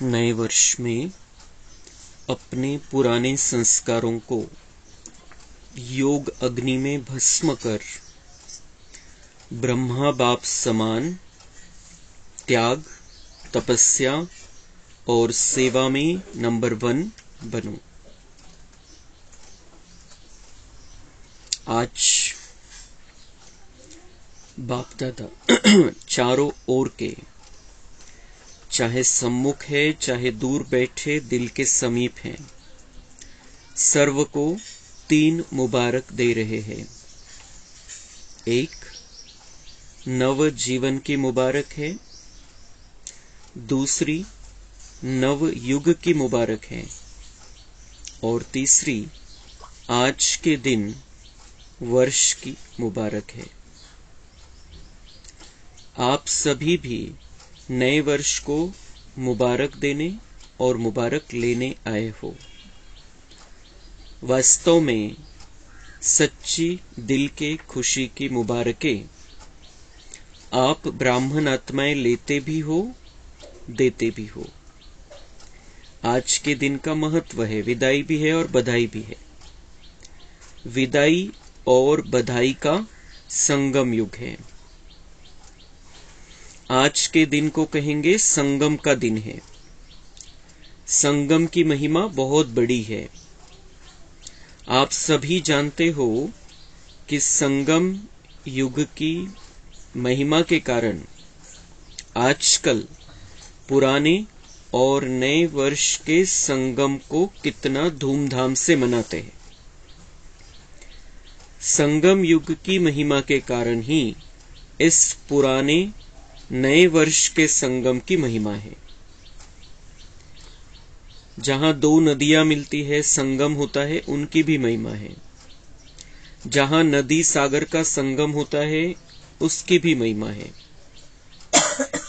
नए वर्ष में अपने पुराने संस्कारों को योग अग्नि में भस्म कर ब्रह्मा बाप समान त्याग, तपस्या और सेवा में नंबर 1 बनो। आज बाप दादा चारों ओर के, चाहे सम्मुख है चाहे दूर बैठे दिल के समीप हैं, सर्व को 3 मुबारक दे रहे हैं। एक, नव जीवन की मुबारक है। दूसरी, नव युग की मुबारक है। और तीसरी, आज के दिन वर्ष की मुबारक है। आप सभी भी नए वर्ष को मुबारक देने और मुबारक लेने आए हो। वास्तव में सच्ची दिल के खुशी की मुबारकें आप ब्राह्मण आत्माएं लेते भी हो, देते भी हो। आज के दिन का महत्व है, विदाई भी है और बधाई भी है। विदाई और बधाई का संगम युग है। आज के दिन को कहेंगे संगम का दिन है। संगम की महिमा बहुत बड़ी है। आप सभी जानते हो कि संगम युग की महिमा के कारण आजकल पुराने और नए वर्ष के संगम को कितना धूमधाम से मनाते हैं। संगम युग की महिमा के कारण ही इस पुराने नए वर्ष के संगम की महिमा है। जहां 2 नदियां मिलती है, संगम होता है, उनकी भी महिमा है। जहां नदी सागर का संगम होता है, उसकी भी महिमा है।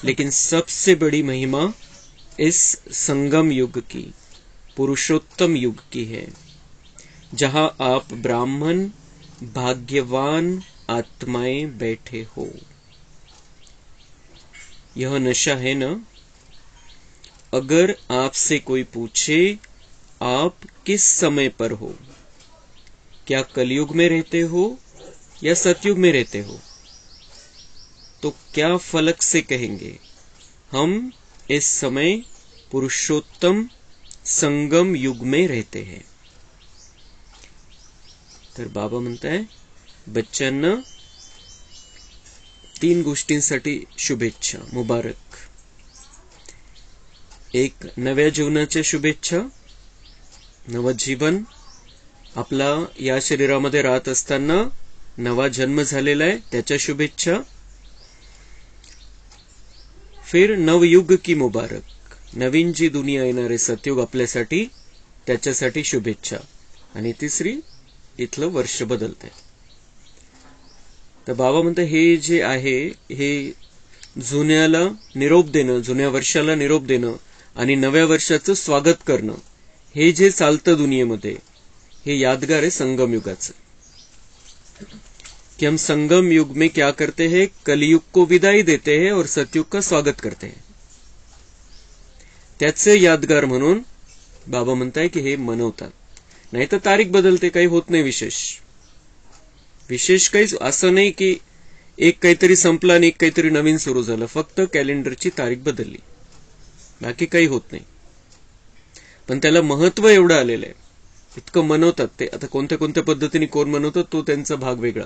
लेकिन सबसे बड़ी महिमा इस संगम युग की, पुरुषोत्तम युग की है, जहां आप ब्राह्मण भाग्यवान आत्माएं बैठे हो। यह नशा है ना? अगर आपसे कोई पूछे आप किस समय पर हो, क्या कलयुग में रहते हो या सतयुग में रहते हो, तो क्या फलक से कहेंगे हम इस समय पुरुषोत्तम संगम युग में रहते हैं। तर बाबा म्हणताय बच्चांना 3 गोष्टींसाठी शुभेच्छा, मुबारक. एक, नव्या जीवनाच्या शुभेच्छा. नव जीवन आपला या शरीरामध्ये राहत असताना नवा जन्म झालेला आहे, त्याच्या शुभेच्छा. फिर नवयुग की मुबारक, नवीन जी दुनिया येणार आहे सतयुग आपल्यासाठी, त्याच्यासाठी शुभेच्छा. आणि तिसरी, इथलं वर्ष बदलतंय. तर बाबा म्हणते हे जे आहे हे जुन्याला निरोप देणं, जुन्या वर्षाला निरोप देणं आणि नव्या वर्षाचं स्वागत करणं, हे जे चालतं दुनियेमध्ये, हे यादगार आहे संगम युगाचं. कि हम संगम युग में क्या करते हैं, कलयुग को विदाई देते हैं और सतयुग का स्वागत करते हैं. त्याचे यादगार म्हणून बाबा म्हणताय की हे मनवतात. नाही तर तारीख बदलते, काही होत नाही विशेष. विशेष काहीच असं नाही की एक काहीतरी संपला आणि एक काहीतरी नवीन सुरू झालं, फक्त कॅलेंडरची तारीख बदलली, बाकी काही होत नाही. पण त्याला महत्व एवढं आलेलं आहे, इतकं मनवतात ते. आता कोणत्या कोणत्या पद्धतीने कोण मनवतात तो त्यांचा भाग वेगळा,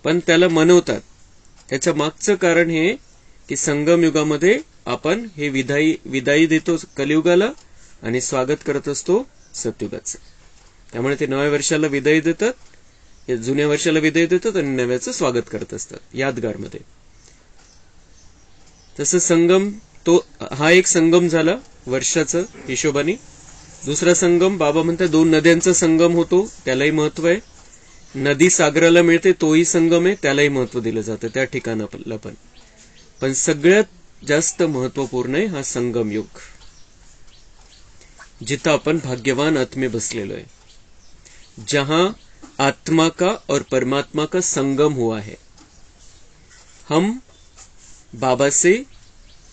पण त्याला मनवतात. त्याच्या मागचं कारण हे की संगम युगामध्ये आपण हे विदाई देतो कलियुगाला आणि स्वागत करत असतो सतयुगाचं. त्यामुळे ते नव्या वर्षाला विदाई देतात, जुन्या वर्षाला विदाई देतात आणि नव्याचं स्वागत करत असतात यादगारमध्ये. तसं संगम, तो हा एक संगम झाला वर्षाचं हिशोबाने. दुसरा संगम बाबा म्हणतात 2 नद्यांचा संगम होतो, त्यालाही महत्व आहे. नदी सागराला मिळते, तोही संगम आहे, त्यालाही महत्व दिलं जातं त्या ठिकाणाला पण. पण सगळ्यात जास्त महत्वपूर्ण आहे हा संगम युग, जिथं आपण भाग्यवान आत्मे बसलेलो आहे, जहां आत्मा का और परमात्मा का संगम हुआ है. हम बाबा से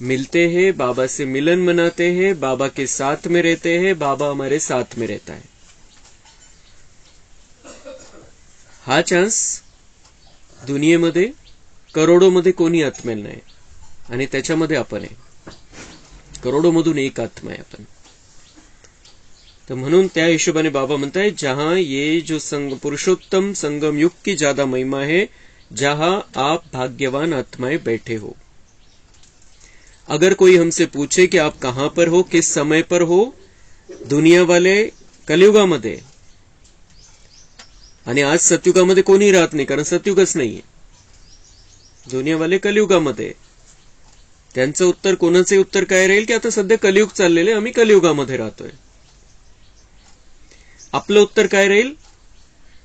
मिलते हैं, बाबा से मिलन मनाते हैं, बाबा के साथ में रहते हैं, बाबा हमारे साथ में रहता है। हा चान्स दुनियेमध्ये करोडोमध्ये कोणी आत्मेल नाही आणि त्याच्यामध्ये आपण आहे. करोडोमधून एक आत्मा आहे आपण. तर म्हणून त्या हिशोबाने बाबा म्हणताय, जहां ये जो पुरुषोत्तम संगम युग की ज्यादा महिमा है, जहां आप भाग्यवान आत्माएं बैठे हो. अगर कोई हमसे पूछे कि आप कहां पर हो, किस समय पर हो, दुनिया वाले कलियुगामध्ये, आणि आज सतयुगामध्ये कोणी राहत नाही, कारण सतयुगच नाहीये. दुनियावाले कलियुगामध्ये. त्यांचं उत्तर, कोणाचे उत्तर काय राहील की आता सध्या कलियुग चाललेले, आम्ही कलियुगामध्ये राहतोय. आपलं उत्तर काय राहील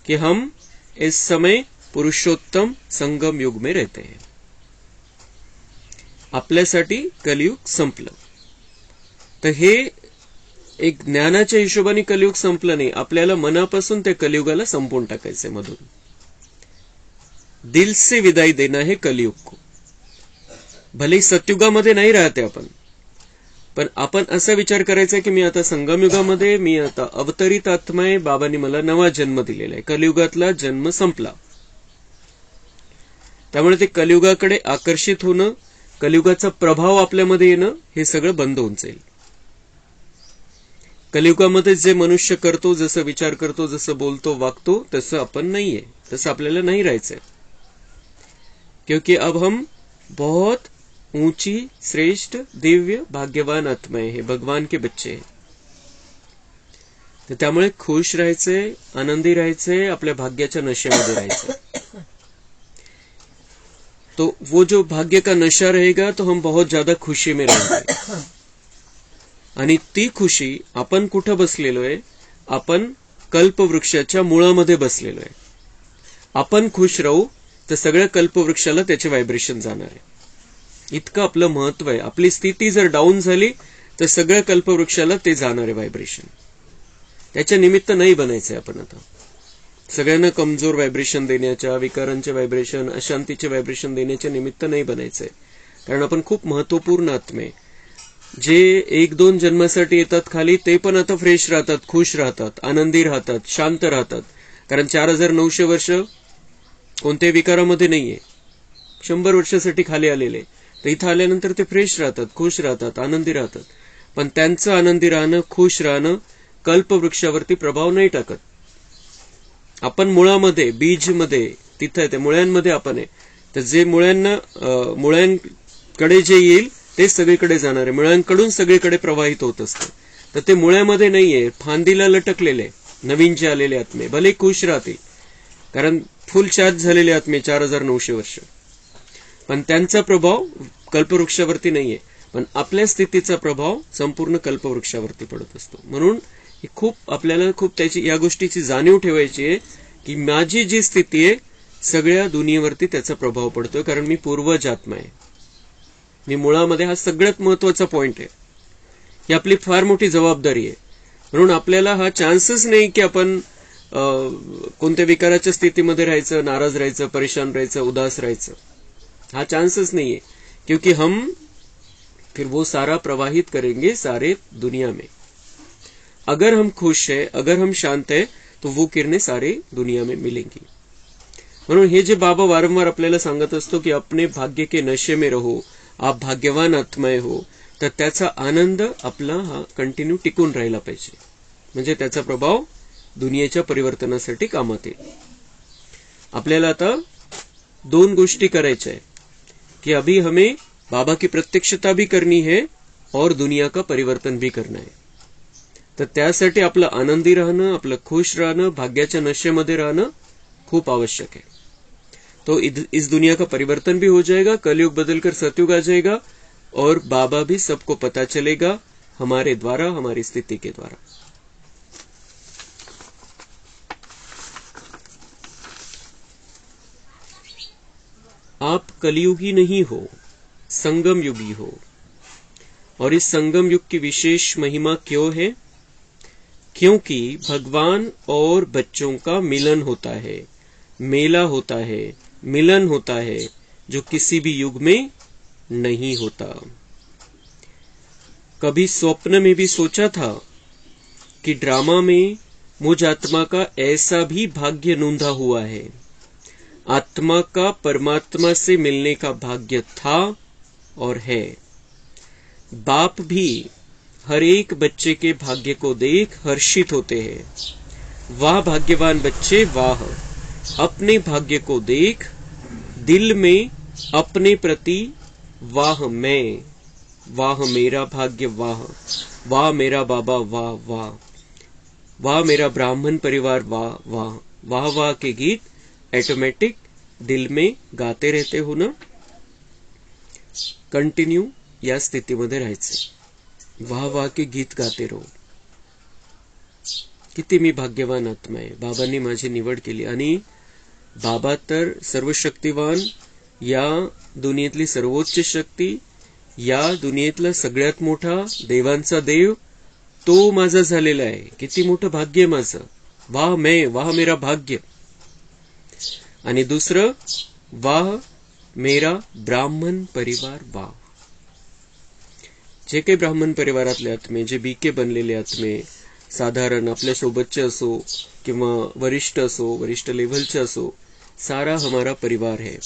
कि हम इस समय पुरुषोत्तम संगम युग में रहते हैं. आपल्यासाठी कलियुग संपलं. तर हे एक ज्ञानाच्या हिशोबाने कलियुग संपलं नाही, आपल्याला मनापासून त्या कलियुगाला संपवून टाकायचंय मधून. दिल से विदाई देना है कलियुग को. भले सतयुगामध्ये नाही राहते आपण, पण आपण असा विचार करायचा की मी आता संगमयुगामध्ये, मी आता अवतरित आत्मा आहे, बाबांनी मला नवा जन्म दिलेला आहे, कलियुगातला जन्म संपला. त्यामुळे ते कलियुगाकडे आकर्षित होणं, कलियुगाचा प्रभाव आपल्यामध्ये येणं, हे सगळं बंद होऊन जाईल. कलियुगामध्ये जे मनुष्य करतो, जसं विचार करतो, जसं बोलतो, वागतो, तसं आपण नाहीये, तसं आपल्याला नाही राहायचंय. क्योंकि अब हम बहुत ऊंची, श्रेष्ठ, दिव्य, भाग्यवान आत्माएं हैं, भगवान के बच्चे हैं. तर त्यामुळे खुश राहायचंय, आनंदी राहायचंय, आपल्या भाग्याच्या नशेमध्ये राहायचंय. तो वो जो भाग्य का नशा रहेगा तो हम बहुत ज्यादा खुशी में रहेंगे. आणि ती खुशी आपण कुठं बसलेलो आहे? आपण कल्पवृक्षाच्या मुळामध्ये बसलेलो आहे. आपण खुश राहू तर सगळ्या कल्पवृक्षाला त्याचे व्हायब्रेशन जाणार आहे. इतकं आपलं महत्व आहे. आपली स्थिती जर डाऊन झाली तर सगळ्या कल्पवृक्षाला ते जाणार आहे व्हायब्रेशन. त्याच्या निमित्त नाही बनायचंय आपण आता. सगळ्यांना कमजोर व्हायब्रेशन देण्याच्या, विकारांचे व्हायब्रेशन, अशांतीचे व्हायब्रेशन देण्याच्या निमित्त नाही बनायचंय. कारण आपण खूप महत्वपूर्ण आत्मे, जे 1-2 जन्मासाठी येतात खाली, ते पण आता फ्रेश राहतात, खुश राहतात, आनंदी राहतात, शांत राहतात. कारण 4900 वर्ष कोणत्याही विकारामध्ये नाहीये. 100 वर्षासाठी खाली आलेले, तर इथं आल्यानंतर ते फ्रेश राहतात, खुश राहतात, आनंदी राहतात. पण त्यांचं आनंदी राहणं, खुश राहणं कल्पवृक्षावरती प्रभाव नाही टाकत. आपण मुळामध्ये, बीजमध्ये, तिथं ते मुळ्यांमध्ये आपण आहे. तर जे मुळ्यांकडे जे येईल ते सगळीकडे जाणार आहे. मुळ्यांकडून सगळीकडे प्रवाहित होत असतं. तर ते मुळ्यामध्ये नाहीये, फांदीला लटकलेले नवीन जे आलेले आत्मे भले खुश राहतील, कारण फुल चार्ज झालेले आत्मे 4900 वर्ष, पण त्यांचा प्रभाव कल्पवृक्षावरती नाहीये. पण आपल्या स्थितीचा प्रभाव संपूर्ण कल्पवृक्षावरती पडत असतो. म्हणून आपल्याला खूप या गोष्टीची जाणीव ठेवायची आहे की माझी जी स्थिती आहे, सगळ्या दुनियेवरती त्याचा प्रभाव पडतोय, कारण मी पूर्वज आत्मा आहे. मी मुळामध्ये, हा सगळ्यात महत्वाचा पॉइंट आहे. ही आपली फार मोठी जबाबदारी आहे. म्हणून आपल्याला हा चान्सच नाही की आपण कोणत्या विकाराच्या स्थितीमध्ये राहायचं, नाराज राहायचं, परेशान राहायचं, उदास राहायचं. हा चान्सच नहीं है, क्योंकि हम फिर वो सारा प्रवाहित करेंगे सारे दुनिया में. अगर हम खुश है, अगर हम शांत है, तो वो किरणें सारे दुनिया में मिलेंगी. म्हणून हे जे बाबा वारंवार आपल्याला सांगत असतो की अपने भाग्य के नशे में रहो, आप भाग्यवान आत्माएं हो, तर त्याचा आनंद आपला हा कंटिन्यू टिकून राहिला पाहिजे. म्हणजे त्याचा प्रभाव दुनियेच्या परिवर्तनासाठी कामात येईल. आपल्याला आता 2 गोष्टी करायच्या आहे कि अभी हमें बाबा की प्रत्यक्षता भी करनी है और दुनिया का परिवर्तन भी करना है. तर त्यासाठी आपलं आनंदी राहणं, आपलं खुश राहणं, भाग्याच्या नशेमध्ये राहणं खूप आवश्यक है. तो इस दुनिया का परिवर्तन भी हो जाएगा, कलयुग बदलकर सतयुग आ जाएगा और बाबा भी सबको पता चलेगा हमारे द्वारा, हमारी स्थिति के द्वारा. आप कलियुगी नहीं हो, संगम युगी हो. और इस संगम युग की विशेष महिमा क्यों है? क्योंकि भगवान और बच्चों का मिलन होता है, मेला होता है, मिलन होता है, जो किसी भी युग में नहीं होता. कभी स्वप्न में भी सोचा था कि ड्रामा में मुझ आत्मा का ऐसा भी भाग्य नूंधा हुआ है? आत्मा का परमात्मा से मिलने का भाग्य था और है। बाप भी हर एक बच्चे के भाग्य को देख हर्षित होते हैं। वाह भाग्यवान बच्चे वाह, अपने भाग्य को देख दिल में अपने प्रति वाह मैं, वाह मेरा भाग्य वाह, वाह मेरा बाबा वाह वाह, वाह मेरा ब्राह्मण परिवार वाह वाह, वाह वाह के गीत ऑटोमेटिक दिल में गाते रहते हो ना। कंटिन्यू या स्थितीमध्ये राहायचे, वाह वाह के गीत गाते रहो. किती मी भाग्यवान आत्मा आहे, बाबांनी माझी निवड केली. आणि बाबा तर सर्वशक्तिवान, या दुनियेतली सर्वोच्च शक्ती, या दुनियेतला सगळ्यात मोठा देवांचा देव तो माझा झालेला आहे. किती मोठं भाग्य आहे माझं. वाह मैं, वाह मेरा भाग्य. आणि दुसरं, वाह मेरा ब्राह्मण परिवार वाह. जे काही ब्राह्मण परिवारातले आत्मे, जे बीके बनलेले आत्मे, साधारण आपल्या सोबतचे असो किंवा वरिष्ठ असो, वरिष्ठ लेवलचे असो, सारा हमारा परिवार है.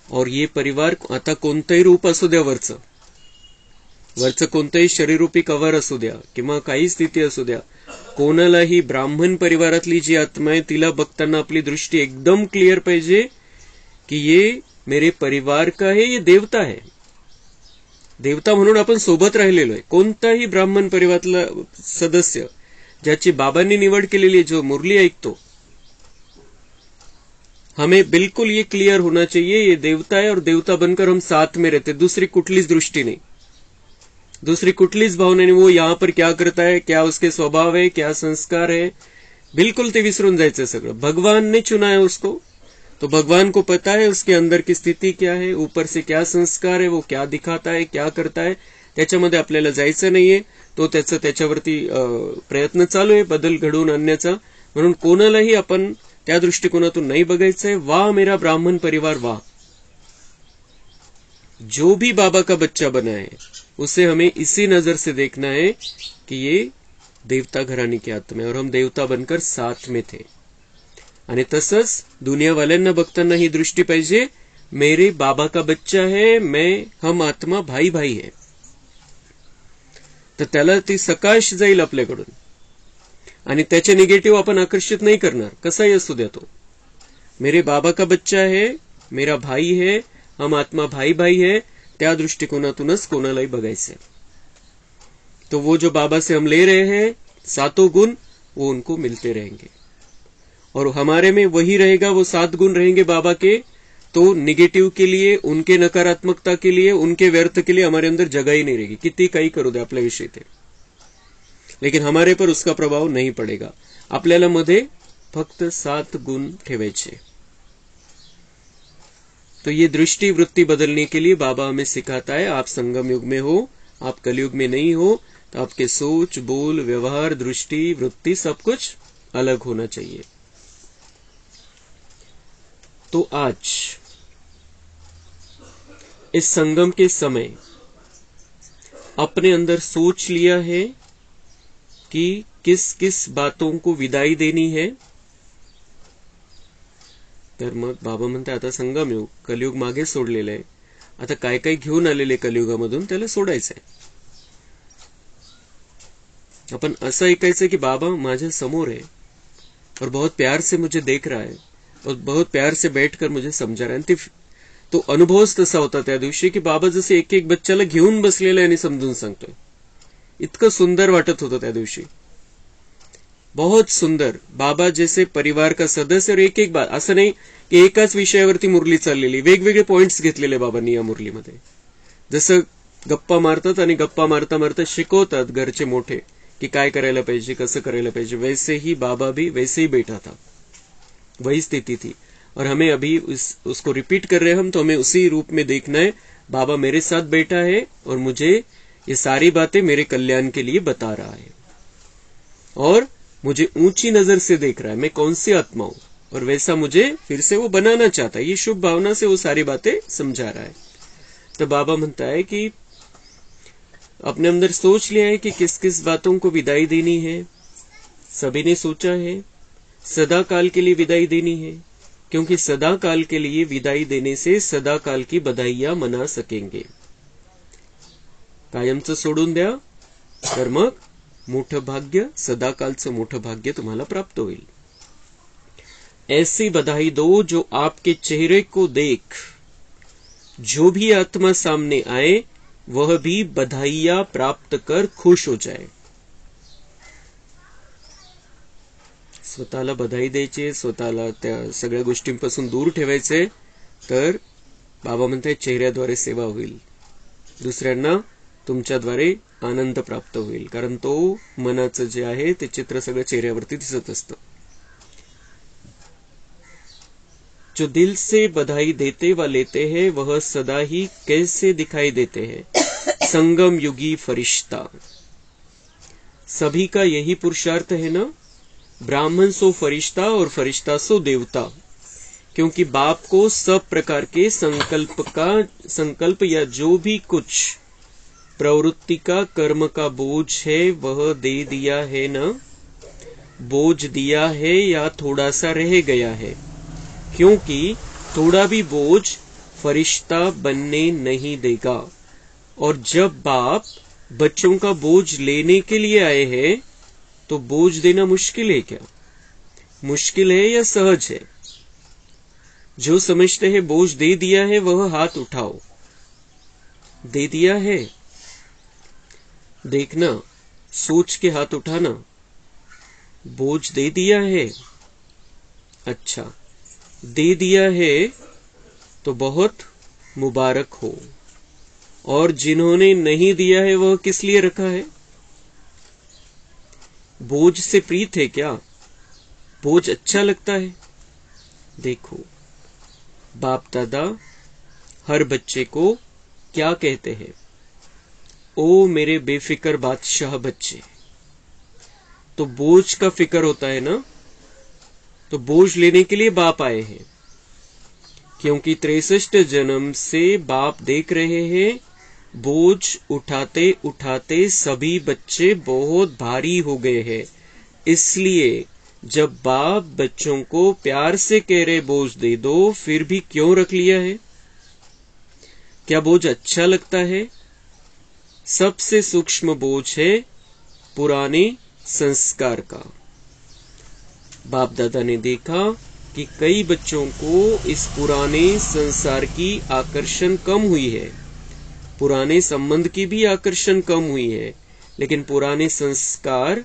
और ये परिवार आता कोणतंही रूप असू द्या, वरचं कोणतंही शरीरूपी कवर असू द्या किंवा काही स्थिती असू द्या, कोणालाही ब्राह्मण परिवारातली जी आत्मा आहे तिला बघताना आपली दृष्टी एकदम क्लिअर पाहिजे की ये मेरे परिवार का है, ये देवता है. देवता म्हणून आपण सोबत राहिलेलो आहे. कोणताही ब्राह्मण परिवारातला सदस्य ज्याची बाबांनी निवड केलेली आहे, जो मुरली ऐकतो, हमें बिल्कुल ये क्लियर होना चाहिए ये देवता है और देवता बनकर हम साथ में रहते. दूसरी कुठलीच दृष्टी नहीं, दूसरी कुठलीच भावना नहीं. वो यहाँ पर क्या करता है, क्या उसके स्वभाव है, क्या संस्कार है, बिल्कुल ते विसरून जायचं सगळं. भगवान ने चुना है उसको, तो भगवान को पता है उसके अंदर की स्थिति क्या है, ऊपर से क्या संस्कार है, वो क्या दिखाता है, क्या करता है, त्याच्यामध्ये आपल्याला जायचं नाहीये. तो त्याच्यावरती प्रयत्न चालू आहे बदल घडवून आणण्याचा. म्हणून कोणालाही आपण त्या दृष्टिकोनातून नाही बघायचंय. वाह मेरा ब्राह्मण परिवार वाह. जो भी बाबा का बच्चा बना है उसे हमें इसी नजर से देखना है कि ये देवता घराने की आत्मा है और हम देवता बनकर साथ में थे. आणि तसंच दुनियावाल्यांना बघताना ही दृष्टी पाहिजे, मेरे बाबा का बच्चा है, मैं, हम आत्मा भाई भाई है. तर त्याला ती सकाश जाईल आपल्याकडून आणि त्याचे निगेटिव्ह आपण आकर्षित नाही करणार. कसाही असू द्या तो, मेरे बाबा का बच्चा है, मेरा भाई है, हम आत्मा भाई भाई है, त्या दृष्टिकोनातूनच कोणालाही बघायचंय. तो वो जो बाबा से हम ले रहे हैं सातों गुण, वो उनको मिलते रहेंगे और हमारे में वही रहेगा, वो 7 गुण रहेंगे बाबा के. तो निगेटिव के लिए, उनके नकारात्मकता के लिए, उनके व्यर्थ के लिए हमारे अंदर जगह ही नहीं रहेगी. किती काही करू दे आपल्या विषयी ते, लेकिन हमारे पर उसका प्रभाव नहीं पड़ेगा. आपल्याला मध्ये फक्त 7 गुण ठेवायचे. तो ये दृष्टि वृत्ति बदलने के लिए बाबा हमें सिखाता है. आप संगम युग में हो, आप कलयुग में नहीं हो, तो आपके सोच, बोल, व्यवहार, दृष्टि, वृत्ति सब कुछ अलग होना चाहिए. तो आज इस संगम के समय अपने अंदर सोच लिया है कि किस किस बातों को विदाई देनी है. तर मग बाबा म्हणते आता संगम युग, कलियुग मागे सोडलेलं आहे. आता काय काय घेऊन आलेले कलियुगामधून त्याला सोडायचंय. आपण असं ऐकायचं की बाबा माझ्या समोर है और बहुत प्यार से मुझे देख रहा है और बहुत प्यार से बैठकर मुझे समझा रहा है. तो अनुभवच तसा होता त्या दिवशी की बाबा जसे एक एक बच्चाला घेऊन बसलेला आहे आणि समजून सांगतोय. इतकं सुंदर वाटत होतं त्या दिवशी, बहुत सुंदर. बाबा जैसे परिवार का सदस्य और एक एक बात, असं नाही की एकाच विषयावरती मुरली चाललेली, वेगवेगळे पॉइंट्स घेतलेले बाबांनी या मुरलीमध्ये. जसं गप्पा मारतात आणि गप्पा मारता मारता शिकवतात घरचे मोठे कि काय करायला पाहिजे, कसं करायला पाहिजे, वैसे ही बाबा भी वैसे ही बैठा था, वही स्थिति थी. और हमें अभी उसको रिपीट कर रहे हैं हम, तो हमें उसी रूप में देखना है. बाबा मेरे साथ बैठा है और मुझे ये सारी बातें मेरे कल्याण के लिए बता रहा है और मुझे ऊंची नजर से देख रहा है, मैं कौन सी आत्मा हूं और वैसा मुझे फिर से वो बनाना चाहता है. ये शुभ भावना से वो सारी बातें समझा रहा है. तो बाबा म्हणता है कि अपने अंदर सोच लिया है कि किस किस बातों को विदाई देनी है। सभी ने सोचा है सदा काल के लिए विदाई देनी है, क्योंकि सदा काल के लिए विदाई देने से सदा काल की बधाइयां मना सकेंगे। कायमचं सोडून द्या तर मग मोठं भाग्य, सदा कालचं मोठं भाग्य तुम्हाला प्राप्त होईल। ऐसी बधाई दो जो आपके चेहरे को देख जो भी आत्मा सामने आए वह भी बधाइयां प्राप्त कर खुश हो जाए। स्वतःला बधाई द्यायची, स्वतःला त्या सगळ्या गोष्टींपासून दूर ठेवायचे, तर बाबा म्हणतात चेहऱ्याद्वारे सेवा होईल, दुसऱ्यांना तुमच्याद्वारे आनंद प्राप्त होईल, कारण तो मनाचं जे आहे ते चित्र सगळं चेहऱ्यावरती दिसत असतं। जो दिल से बधाई देते व लेते हैं वह सदा ही कैसे दिखाई देते हैं, संगम युगी फरिश्ता। सभी का यही पुरुषार्थ है ना, ब्राह्मण सो फरिश्ता और फरिश्ता सो देवता, क्योंकि बाप को सब प्रकार के संकल्प या जो भी कुछ प्रवृत्ति का कर्म का बोझ है वह दे दिया है ना, बोझ दिया है या थोड़ा सा रह गया है, क्योंकि थोड़ा भी बोझ फरिश्ता बनने नहीं देगा। और जब बाप बच्चों का बोझ लेने के लिए आए हैं तो बोझ देना मुश्किल है क्या? मुश्किल है या सहज है? जो समझते हैं बोझ दे दिया है वह हाथ उठाओ। दे दिया है, देखना, सोच के हाथ उठाना। बोझ दे दिया है, अच्छा दे दिया है तो बहुत मुबारक हो। और जिन्होंने नहीं दिया है वह किस लिए रखा है? बोझ से प्रीत है क्या? बोझ अच्छा लगता है? देखो बाप दादा हर बच्चे को क्या कहते हैं, ओ मेरे बेफिक्र बादशाह बच्चे। तो बोझ का फिक्र होता है ना, तो बोझ लेने के लिए बाप आए हैं, क्योंकि 63 जन्म से बाप देख रहे हैं बोझ उठाते उठाते सभी बच्चे बहुत भारी हो गए हैं। इसलिए जब बाप बच्चों को प्यार से कह रहे बोझ दे दो, फिर भी क्यों रख लिया है? क्या बोझ अच्छा लगता है? सबसे सूक्ष्म बोझ है पुराने संस्कार का। बाप दादा ने देखा कि कई बच्चों को इस पुराने संसार की आकर्षण कम हुई है, पुराने संबंध की भी आकर्षण कम हुई है, लेकिन पुराने संस्कार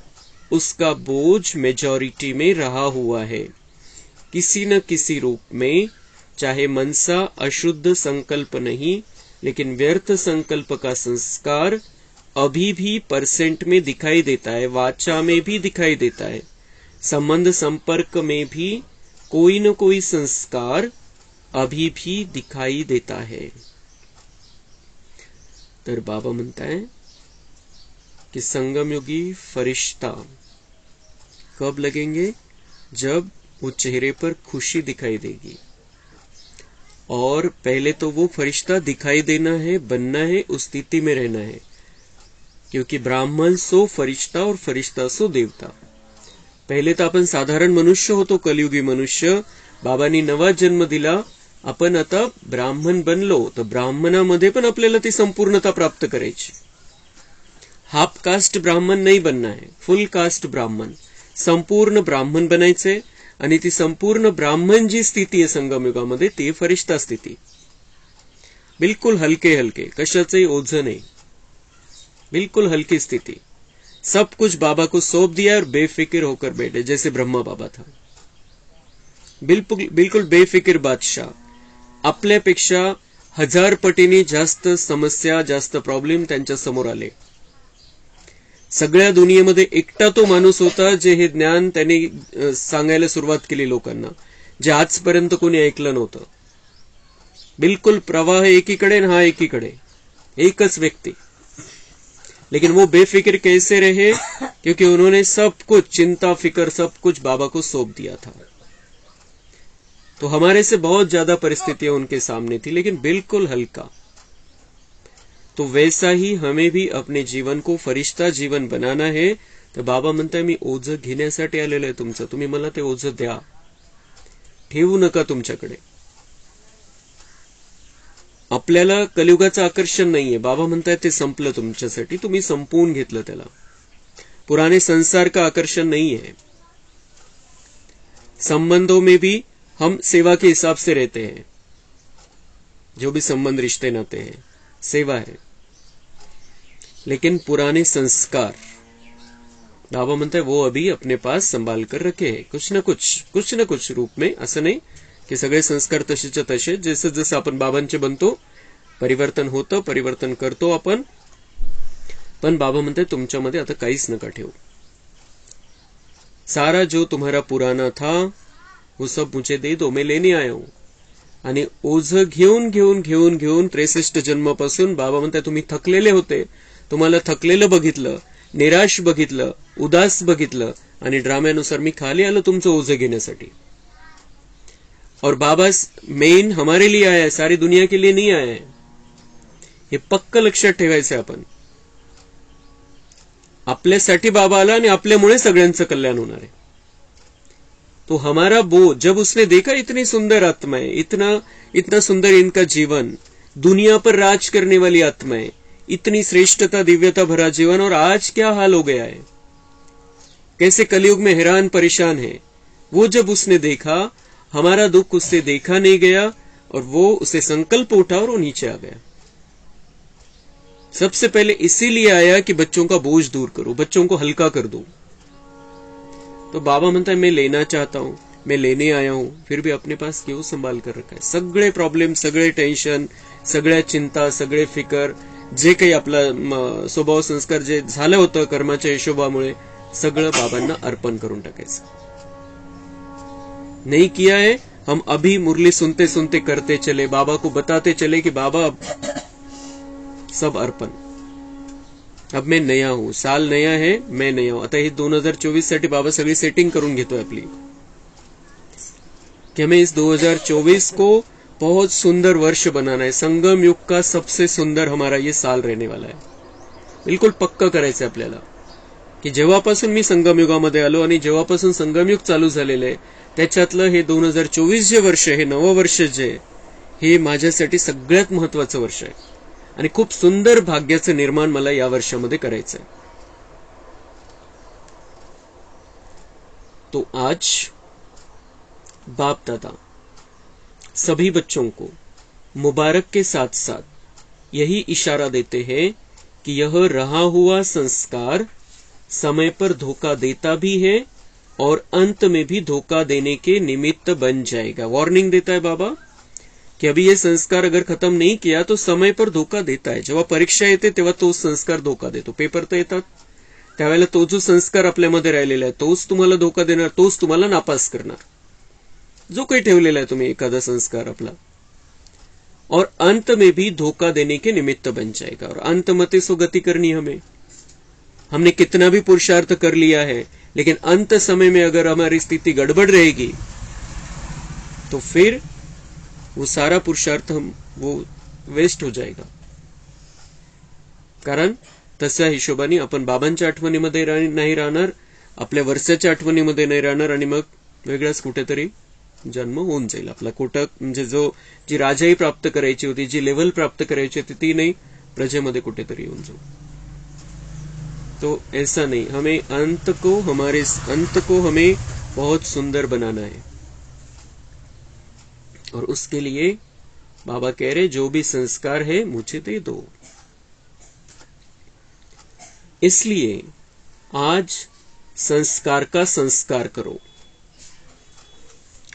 उसका बोझ मेजॉरिटी में रहा हुआ है, किसी न किसी रूप में। चाहे मनसा अशुद्ध संकल्प नहीं, लेकिन व्यर्थ संकल्प का संस्कार अभी भी परसेंट में दिखाई देता है, वाचा में भी दिखाई देता है, संबंध संपर्क में भी कोई न कोई संस्कार अभी भी दिखाई देता है। तर बाबा म्हणता है कि संगम युगी फरिश्ता कब लगेंगे? जब वो चेहरे पर खुशी दिखाई देगी। और पहले तो वो फरिश्ता दिखाई देना है, बनना है, उस स्थिति में रहना है, क्योंकि ब्राह्मण सो फरिश्ता और फरिश्ता सो देवता। पहिले तर आपण साधारण मनुष्य होतो, कलियुगी मनुष्य। बाबांनी नवा जन्म दिला, आपण आता ब्राह्मण बनलो, तर ब्राह्मणामध्ये पण आपल्याला ती संपूर्णता प्राप्त करायची। हाफ कास्ट ब्राह्मण नाही बनना है, फुल कास्ट ब्राह्मण, संपूर्ण ब्राह्मण बनायचे। आणि ती संपूर्ण ब्राह्मण जी स्थिती आहे संगमयुगामध्ये, ती फरिश्ता स्थिती, बिल्कुल हलके हलके, कशाचंही ओझं नाही, बिल्कुल हल्की स्थिति। सब कुछ बाबा को सौंप दिया और बेफिक्र होकर बैठे, जैसे ब्रह्मा बाबा था, बिल्कुल बेफिक्र बादशाह। आपल्यापेक्षा 1000 पटीने जास्त समस्या, जास्त प्रॉब्लेम त्यांच्या समोर आले। सगळ्या दुनियेमध्ये एकटा तो माणूस होता जे हे ज्ञान त्यांनी सांगायला सुरुवात केली लोकांना, जे आजपर्यंत कोणी ऐकलं नव्हतं। बिल्कुल प्रवाह एकीकडे हा एकीकडे, एकच व्यक्ति। लेकिन वो बेफिक्र कैसे रहे? क्योंकि उन्होंने सब कुछ, चिंता फिक्र सब कुछ बाबा को सौंप दिया था। तो हमारे से बहुत ज्यादा परिस्थितियां उनके सामने थी, लेकिन बिल्कुल हल्का। तो वैसा ही हमें भी अपने जीवन को फरिश्ता जीवन बनाना है. तर बाबा म्हणताय मी ओझं घेण्यासाठी आलेलं आहे तुमचं, तुम्ही मला ते ओझं द्या, ठेवू नका तुमच्याकडे. आपल्याला कलियुगाचं आकर्षण नाहीये. बाबा म्हणताय ते संपलं तुमच्यासाठी, तुम्ही संपवून घेतलं त्याला. पुराने संसार का आकर्षण नहीं है. संबंधों में भी हम सेवा के हिसाब से रहते हैं. जो भी संबंध रिश्ते नाते हैं सेवा है. लेकिन पुराने संस्कार बाबा म्हणताय वो अभी अपने पास संभाल कर रखे हैं. कुछ न कुछ रूप में. असं नाही की सगळे संस्कार तसेच्या तसे. जसं जसं आपण बाबांचे बनतो परिवर्तन होतं, परिवर्तन करतो आपण. पण बाबा म्हणताय तुमच्यामध्ये आता काहीच नका ठेवू. सारा जो तुम्हारा पुराना था वो सब मुझे दे दो, मैं लेने आया हूं. आणि ओझं घेऊन घेऊन घेऊन घेऊन 63 जन्मापासून बाबा म्हणताय तुम्ही थकलेले होते, तुम्हाला थकलेलं बघितलं, निराश बघितलं, उदास बघितलं, आणि ड्राम्यानुसार मी खाली आलो तुमचं ओझं घेण्यासाठी. और बाबा मेन हमारे लिए आया है, सारी दुनिया के लिए नहीं आया है. हे पक्क लक्षात ठेवायचं आपण. आपल्यासाठी बाबा आला आणि आपल्यामुळे सगळ्यांचं कल्याण होणार आहे. तो हमारा बोझ, जब उसने देखा इतनी सुंदर आत्मा है, इतना सुंदर इनका जीवन, दुनिया पर राज करने वाली आत्मा है, इतनी श्रेष्ठता दिव्यता भरा जीवन, और आज क्या हाल हो गया है, कैसे कलयुग में हैरान परेशान है. वो जब उसने देखा, हमारा दुख उससे देखा नहीं गया, और वो उसे संकल्प उठा और वो नीचे आ गया. सबसे पहले इसीलिए आया कि बच्चों का बोझ दूर करो, बच्चों को हल्का कर दो. तो बाबा म्हणता है मैं लेना चाहता हूं, मैं लेने आया हूं, फिर भी अपने पास क्यों संभाल कर रखा है. सगळे प्रॉब्लेम, सगळे टेन्शन, सगळ्या चिंता, सगळे फिकर, जे काही आपला स्वभाव संस्कार जे झालं होतं कर्माच्या हिशोबामुळे, सगळं बाबांना अर्पण करून टाकायचं. नहीं किया है, हम अभी मुरली सुनते सुनते करते चले, बाबा को बताते चले कि बाबा सब अर्पण. अब मैं नया हूं, साल नया है, मैं नया हूं. आता हे 2024 साठी बाबा सगळी सेटिंग करून घेतोय आपली, कि हमें इस 2024 को बहुत सुंदर वर्ष बनाना है. संगम युग का सबसे सुंदर हमारा ये साल रहने वाला है. बिलकुल पक्का करायचं आपल्याला, की जेव्हापासून मी संगम युगामध्ये आलो आणि जेव्हापासून संगमयुग चालू झालेलं आहे, त्याच्यातलं हे 2024 जे वर्ष, हे नवं वर्ष जे, हे माझ्यासाठी सगळ्यात महत्वाचं वर्ष आहे. आणि खूप सुंदर भाग्याचं निर्माण मला या वर्षामध्ये करायचंय. तो आज बाप दादा सभी बच्चों को मुबारक के साथ साथ यही इशारा देते हैं कि यह रहा हुआ संस्कार समय पर धोखा देता भी है और अंत में भी धोखा देने के निमित्त बन जाएगा. वार्निंग देता है बाबा कि अभी ये संस्कार अगर खत्म नहीं किया तो समय पर धोखा देता है. जेव्हा परीक्षा येते तेव्हा तो संस्कार धोखा देतो. पेपर तर येतात त्यावेळेला तो जो संस्कार आपल्यामध्ये राहिलेला आहे तोच तुम्हाला धोका देणार, तोच तुम्हाला नापास करणार, जो काही ठेवलेला आहे तुम्ही एखादा संस्कार आपला. और अंत में भी धोखा देने के निमित्त बन जाएगा. और अंत मते सो गति करनी हमें. हमने कितना भी पुरुषार्थ कर लिया है, लेकिन अंत समय में अगर हमारी स्थिति गड़बड़ रहेगी तो फिर वो सारा पुरुषार्थ वो वेस्ट हो जाएगा. कारण तशा हिशोबाने आपण बाबांच्या आठवणीमध्ये नाही राहणार, आपल्या वर्षाच्या आठवणीमध्ये नाही राहणार, आणि मग वेगळाच कुठेतरी जन्म होऊन जाईल आपला. कोटक म्हणजे जी राजाई प्राप्त करायची होती, जी लेवल प्राप्त करायची होती, ती नाही, प्रजेमध्ये कुठेतरी येऊन जाऊ. तो ऐसा नहीं, हमें हमारे अंत को हमें बहुत सुंदर बनाना है. और उसके लिए बाबा कह रहे जो भी संस्कार है मुझे दे दो. इसलिए आज संस्कार का संस्कार करो.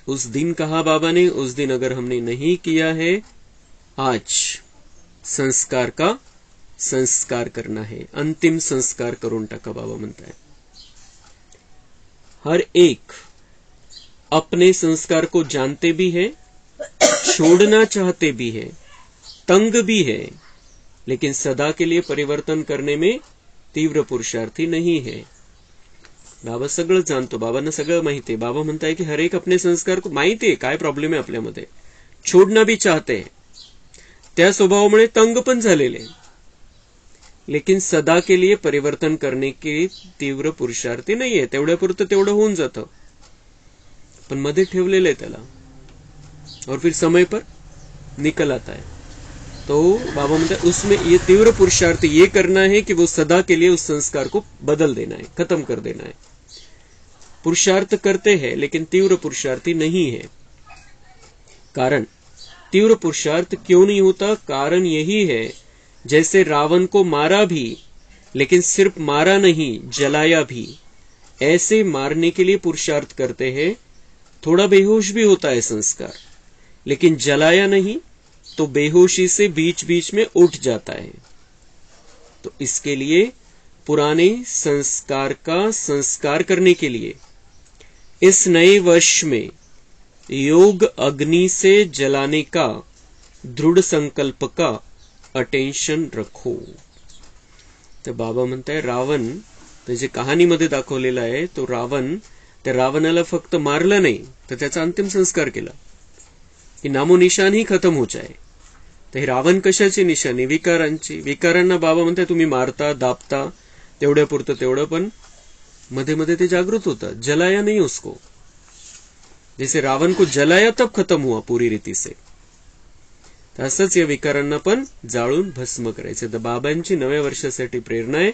उस दिन कहा बाबा ने, उस दिन अगर हमने नहीं किया है, आज संस्कार का संस्कार करना है. अंतिम संस्कार करून टाका बाबा म्हणताय. हर एक अपने संस्कार को जानते भी है, छोड़ना चाहते भी है, तंग भी है, लेकिन सदा के लिए परिवर्तन करने में तीव्र पुरुषार्थी नहीं है. बाबा सगळं जाणतो, बाबांना सगळं माहिती आहे. बाबा म्हणताय की हर एक अपने संस्कार को माहिती आहे काय प्रॉब्लेम आहे आपल्यामध्ये, छोडना भी चाहते हैं, त्या स्वभावामुळे तंग पण झालेले, लेकिन सदा के लिए परिवर्तन करने के तीव्र पुरुषार्थी नाहीये. तेवढ्यापुरतं तेवढं होऊन जातं, पण मध्ये ठेवलेलं आहे त्याला. और फिर समय पर निकल आता है. तो बाबा म्हणते उसमें ये तीव्र पुरुषार्थ ये करना है कि वो सदा के लिए उस संस्कार को बदल देना है, खत्म कर देना है. पुरुषार्थ करते हैं लेकिन तीव्र पुरुषार्थी नहीं है. कारण तीव्र पुरुषार्थ क्यों नहीं होता? कारण यही है, जैसे रावण को मारा भी लेकिन सिर्फ मारा नहीं, जलाया भी. ऐसे मारने के लिए पुरुषार्थ करते हैं. थोड़ा बेहोश भी होता है संस्कार, लेकिन जलाया नहीं तो बेहोशी से बीच बीच में उठ जाता है. तो इसके लिए पुराने संस्कार का संस्कार करने के लिए इस नए वर्ष में योग अग्नि से जलाने का दृढ़ संकल्प का अटेन्शन रखो. तर बाबा म्हणताय रावण त्याची कहाणीमध्ये दाखवलेला आहे, तो रावण त्या रावणाला फक्त मारलं नाही तर त्याचा अंतिम संस्कार केला की नामोनिशान ही खतम हो जाए. तर हे रावण कशाची निशाणी? विकारांची. विकारांना बाबा म्हणताय तुम्ही मारता, दाबता, तेवढ्यापुरतं तेवढं, पण मध्ये मध्ये ते जागृत होतं. जलाया नहीं उसको. जैसे रावण को जलाया तब खत्म हुआ पूरी रीति से. तसंच या विकारांना पण जाळून भस्म करायचे. तर बाबांची नव्या वर्षासाठी प्रेरणा आहे,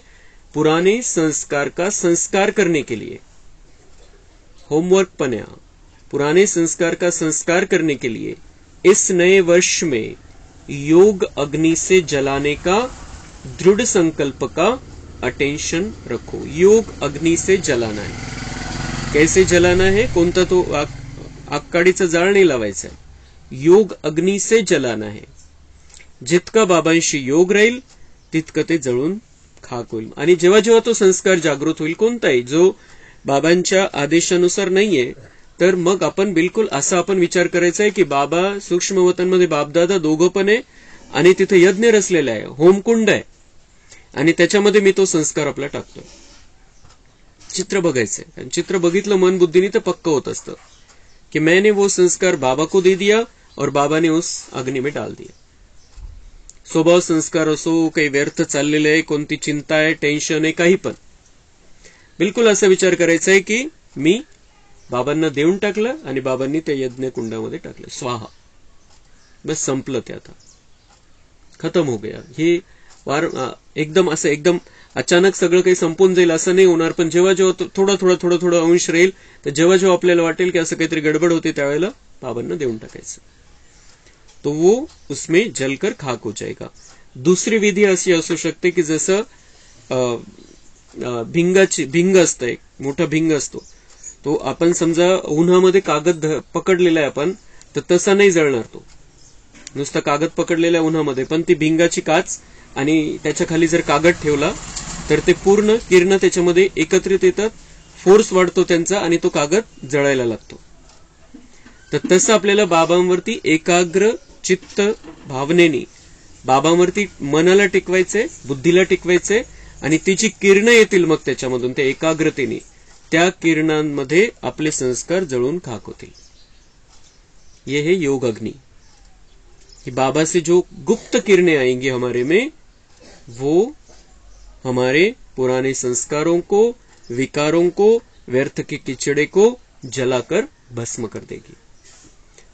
पुराने संस्कार का संस्कार करने के लिए होमवर्क पण है. पुराने संस्कार का संस्कार करने के लिए इस नए वर्ष में योग अग्नि से जलाने का दृढ़ संकल्प का अटेंशन रखो. योग अग्नि से जलाना है. कैसे जलाना है? कोणता तो आकाडीचं जाळ नाही लावायचं आहे. योग अग्नि से जलाना है. जितका बाबांशी योग राहील तितकं ते जळून खाक होईल. आणि जेव्हा जेव्हा तो संस्कार जागृत होईल कोणताही, जो बाबांच्या आदेशानुसार नाहीये, तर मग आपण बिलकुल असा आपण विचार करायचा आहे की बाबा सूक्ष्मवतनमध्ये बापदादा दोघं पण आहे आणि तिथे यज्ञ रचलेला आहे, होमकुंड आहे, आणि त्याच्यामध्ये मी तो संस्कार आपला टाकतोय. चित्र बघायचंय. आणि चित्र बघितलं मन बुद्धीने तर पक्क होत असतं कि मैंने वो संस्कार बाबा को दे दिया और बाबा ने उस अग्नि में डाल दिया. स्वभाव संस्कार असो, काही व्यर्थ चाललेले आहे, कोणती चिंता आहे, टेन्शन आहे, काही पण, बिलकुल असा विचार करायचा आहे की मी बाबांना देऊन टाकलं आणि बाबांनी त्या यज्ञ कुंडामध्ये टाकलं. स्वाहा. बस संपलं ते, आता खतम हो गया. हे एकदम असं एकदम अचानक सगळं काही संपून जाईल असं नाही होणार. पण जेव्हा जेव्हा थोडा अंश राहील, तर जेव्हा जेव्हा आपल्याला वाटेल की असं काहीतरी गडबड होते, त्यावेळेला बाबांना देऊन टाकायचं. तो वो उसमें जलकर खाक हो जाएगा. दुसरी विधी अशी असू शकते की जसं भिंग असतं, एक मोठा भिंग असतो, तो आपण समजा उन्हामध्ये कागद पकडलेला आहे आपण, तर तसा नाही जळणार तो. नुसता कागद पकडलेला उन्हामध्ये, पण ती भिंगाची काच आणि त्याच्या खाली जर कागद ठेवला तर ते पूर्ण किरण त्याच्यामध्ये एकत्रित येतात, फोर्स वाढतो त्यांचा आणि तो कागद जळायला लागतो. तर तसं आपल्याला बाबांवरती एकाग्र चित्त भावनेने बाबांवरती मनाला टिकवायचंय, बुद्धीला टिकवायचंय, आणि तिची किरणं येतील मग त्याच्यामधून त्या एकाग्रतेने, त्या किरणांमध्ये आपले संस्कार जळून खाक होतील. ये है योग अग्नि. कि बाबा से जो गुप्त किरणें आएंगी हमारे में, वो हमारे पुराने संस्कारों को, विकारों को, व्यर्थ के किचड़े को जलाकर भस्म कर देगी.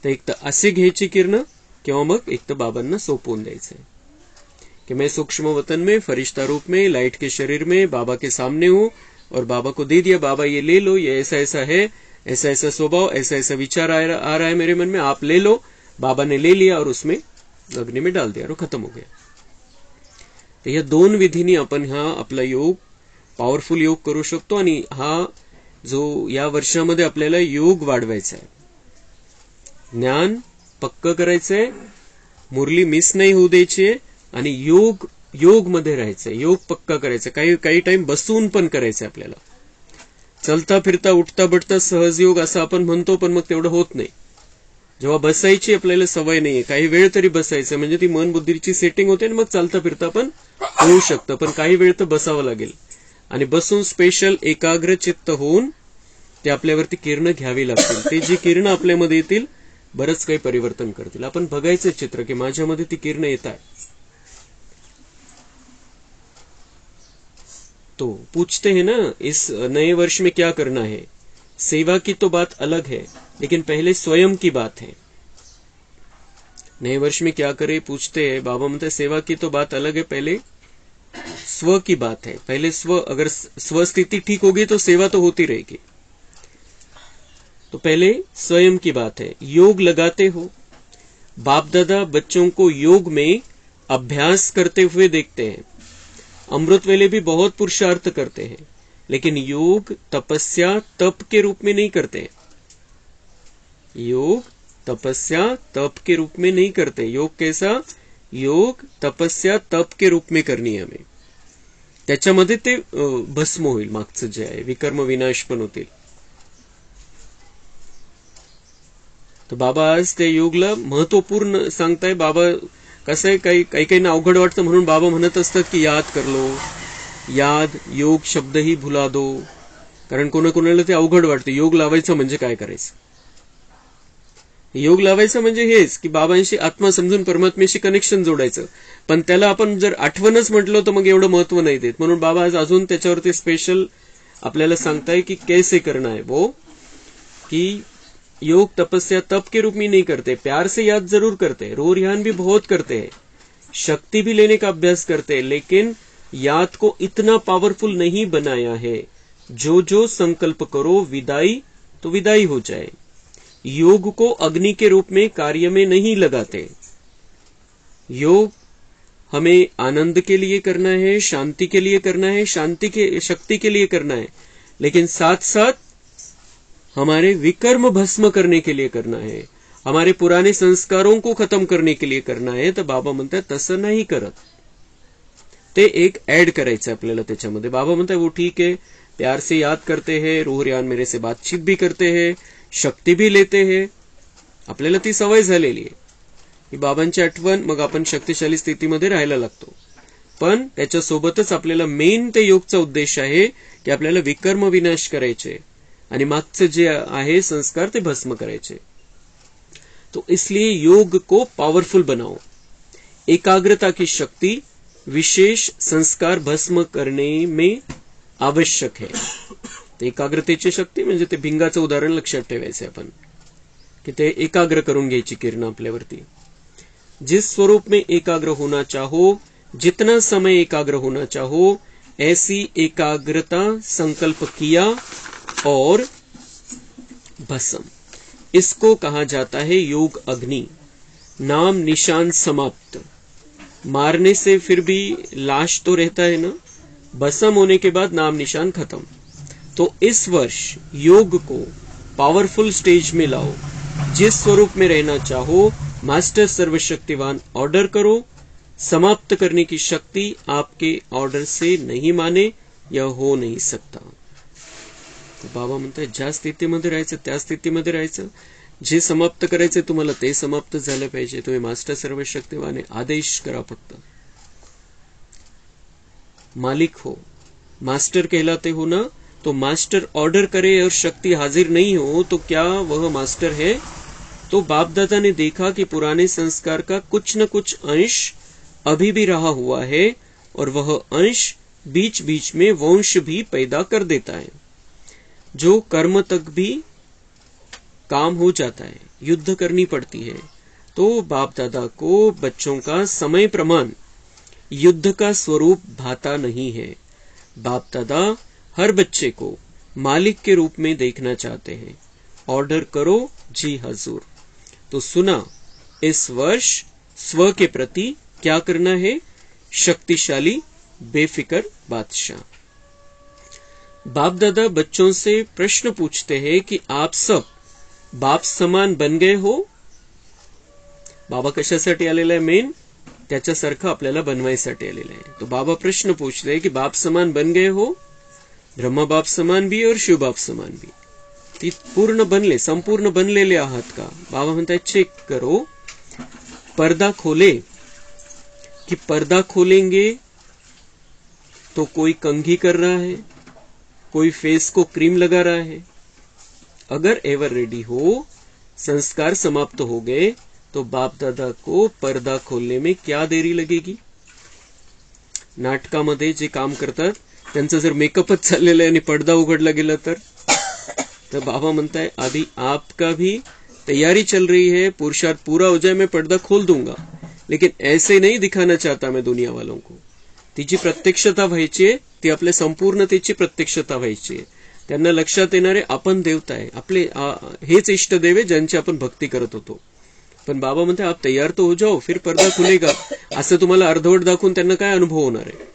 तर एक तर असे घ्यायची किरण, किंवा मग एक तर बाबांना सोपवून द्यायचंय कि मैं सूक्ष्म वतन में फरिश्ता रूप में लाइट के शरीर में बाबा के सामने हूं और बाबा को दे दिया, बाबा ये ले लो, ये ऐसा ऐसा है, ऐसा ऐसा स्वभाव, ऐसा ऐसा विचार आ रहा है मेरे मन में, आप ले लो. बाबा ने ले लिया और उसमें अग्नि में डाल दिया और खत्म हो गया. तर या दोन विधींनी आपण हा आपला योग पॉवरफुल योग करू शकतो. आणि हा जो या वर्षामध्ये आपल्याला योग वाढवायचा आहे, ज्ञान पक्क करायचंय, मुरली मिस नाही होऊ द्यायची, आणि योग मध्ये राहायचंय, योग पक्का करायचा. काही टाइम बसून पण करायचंय आपल्याला. चलता फिरता उठता बटता सहज योग असं आपण म्हणतो, पण मग तेवढं होत नाही. जेव्हा बसायची आपल्याला सवय नाहीये, काही वेळ तरी बसायचं, म्हणजे ती मन बुद्धीची सेटिंग होते आणि मग चालता फिरता पण होऊ शकतं. पण काही वेळ तर बसावं लागेल, आणि बसून स्पेशल एकाग्र चित्त होऊन ते आपल्यावरती किरण घ्यावी लागतील. ते जी किरण आपल्यामध्ये येतील बरंच काही परिवर्तन करतील. आपण बघायचं चित्र की माझ्यामध्ये ती किरण येत आहे. तो पूछते हैं ना, इस नए वर्ष में क्या करना है। सेवा की तो बात अलग है, लेकिन पहले स्वयं की बात है। नए वर्ष में क्या करे पूछते हैं, बाबा म्हणते सेवा की तो बात अलग है, पहले स्व की बात है। पहले स्व, अगर स्व स्थिति ठीक होगी तो सेवा तो होती रहेगी। तो पहले स्वयं की बात है। योग लगाते हो, बाप दादा बच्चों को योग में अभ्यास करते हुए देखते हैं। अमृत वेले भी बहुत पुरुषार्थ करते हैं, लेकिन योग तपस्या तप के रूप में नहीं करते। योग तपस्या तप के रूप में नहीं करते। योग कैसा? योग तपस्या तप के रूप में करणी आहे हमें। त्याच्यामध्ये ते भस्म होईल, मागचं जे आहे विकर्म विनाश पण होतील। तर बाबा आज त्या योगला महत्वपूर्ण सांगताय। बाबा कसं आहे, काही ना अवघड वाटतं म्हणून बाबा म्हणत असतात की याद कर लो, याद योग शब्द ही भुला दो। कारण कोणाकोणाला ते अवघड वाटतं, योग लावायचं म्हणजे काय करायचं। योग लावायचं म्हणजे हेच की बाबांशी आत्मा समजून परमात्म्याशी कनेक्शन जोडायचं। पण त्याला आपण जर आठवणच म्हटलं तर मग एवढं महत्व नाही देत। म्हणून बाबा आज अजून त्याच्यावरती स्पेशल आपल्याला सांगताय की कैसे करना है वो, कि योग तपस्या तप के रूप में नहीं करते, प्यार से याद जरूर करते, रो रिहान भी बहुत करते हैं, शक्ति भी लेने का अभ्यास करते हैं, लेकिन याद को इतना पावरफुल नहीं बनाया है। जो जो संकल्प करो विदाई तो विदाई हो जाए। योग को अग्नि के रूप में कार्य में नहीं लगाते। योग हमें आनंद के लिए करना है, शांति के लिए करना है, शांति के शक्ति के लिए करना है, लेकिन साथ साथ हमारे विकर्म भस्म करने के लिए करना है, हमारे पुराने संस्कारों को खत्म करने के लिए करना है। तर बाबा म्हणतात तसं नाही करत, ते एक ऐड करायचं आपल्याला त्याच्यामध्ये। बाबा म्हणतात वो ठीक है, प्यार से याद करते हैं, रूह रियान मेरे से बातचीत भी करते हैं, शक्ती भी लेते हैं। आपल्याला ती सवय झालेली आहे की बाबांची आठवण, मग आपण शक्तिशाली स्थितीमध्ये राहायला लागतो। पण त्याच्यासोबतच आपल्याला मेन ते योगचा उद्देश आहे की आपल्याला विकर्म विनाश करायचे आणि मागचे जे आहे संस्कार ते भस्म करायचे। तो इसलिए योग को पावरफुल बनाओ। एकाग्रता की शक्ति विशेष संस्कार भस्म करने में आवश्यक है। एकाग्रतेची शक्ती म्हणजे ते भिंगाचं उदाहरण लक्षात ठेवायचं आपण, की ते एकाग्र करून घ्यायची किरण आपल्यावरती। जिस स्वरूप में एकाग्र होना चाहो, जितना समय एकाग्र होना चाहो, ऐसी एकाग्रता संकल्प किया और भस्म। इसको कहा जाता है योग अग्नि। नाम निशान समाप्त। मारने से फिर भी लाश तो रहता है ना, भस्म होने के बाद नाम निशान खत्म। तो इस वर्ष योग को पावरफुल स्टेज में लाओ। जिस स्वरूप में रहना चाहो, मास्टर सर्वशक्तिवान ऑर्डर करो। समाप्त करने की शक्ति आपके ऑर्डर से नहीं माने या हो नहीं सकता। तो बाबा म्हणतात ज्या स्थितीमध्ये राहायचं त्या स्थितीमध्ये राहायचं। जे समाप्त करायचे तुम्हाला ते समाप्त झालं पाहिजे। तुम्ही मास्टर सर्वशक्तिवान आदेश करा, फक्त मालिक हो, मास्टर कहलाते हो ना। तो मास्टर ऑर्डर करे और शक्ति हाजिर नहीं हो तो क्या वह मास्टर है? तो बाप दादा ने देखा कि पुराने संस्कार का कुछ न कुछ अंश अभी भी रहा हुआ है और वह अंश बीच बीच में वंश भी पैदा कर देता है, जो कर्म तक भी काम हो जाता है, युद्ध करनी पड़ती है। तो बाप दादा को बच्चों का समय प्रमाण युद्ध का स्वरूप भाता नहीं है। बाप दादा हर बच्चे को मालिक के रूप में देखना चाहते हैं। ऑर्डर करो जी हजूर। तो सुना, इस वर्ष स्व के प्रति क्या करना है? शक्तिशाली बेफिक्र बादशाह। बाप दादा बच्चों से प्रश्न पूछते हैं कि आप सब बाप समान बन गए हो? बाबा कशासाठी आलेला आहे? मेन त्याच्यासारखं आपल्याला बनवायसाठी आलेला आहे। तो बाबा प्रश्न पूछते हैं कि बाप समान बन गए हो? ब्रह्मा बाप समान भी और शिव बाप समान भी। ती पूर्ण बनले, संपूर्ण बनलेले आहात का? बाबा म्हणतात चेक करो। पर्दा खोले कि पर्दा खोलेंगे तो कोई कंघी कर रहा है, कोई फेस को क्रीम लगा रहा है। अगर एवर रेडी हो, संस्कार समाप्त हो गए, तो बाप दादा को पर्दा खोलने में क्या देरी लगेगी? नाटकामध्ये जे काम करतात त्यांचं जर मेकअपच चाललेलं आहे आणि पडदा उघडला गेला तर बाबा म्हणताय अभी आपका भी तैयारी चल रही है, पुरुषार्थ पूरा हो जाए, मैं पर्दा खोल दूंगा, लेकिन ऐसे नहीं दिखाना चाहता मैं दुनिया वालों को. तिची प्रत्यक्षता व्हायची आहे, ती आपल्या संपूर्णतेची प्रत्यक्षता व्हायची आहे. त्यांना लक्षात येणारे आपण देवता आहे, आपले हेच इष्टदेव आहे ज्यांची आपण भक्ती करत होतो. पण बाबा म्हणते आप तैयार तो हो जाओ, फिर पर्दा खुलेगा. असं तुम्हाला अर्धवट दाखवून त्यांना काय अनुभव होणार आहे.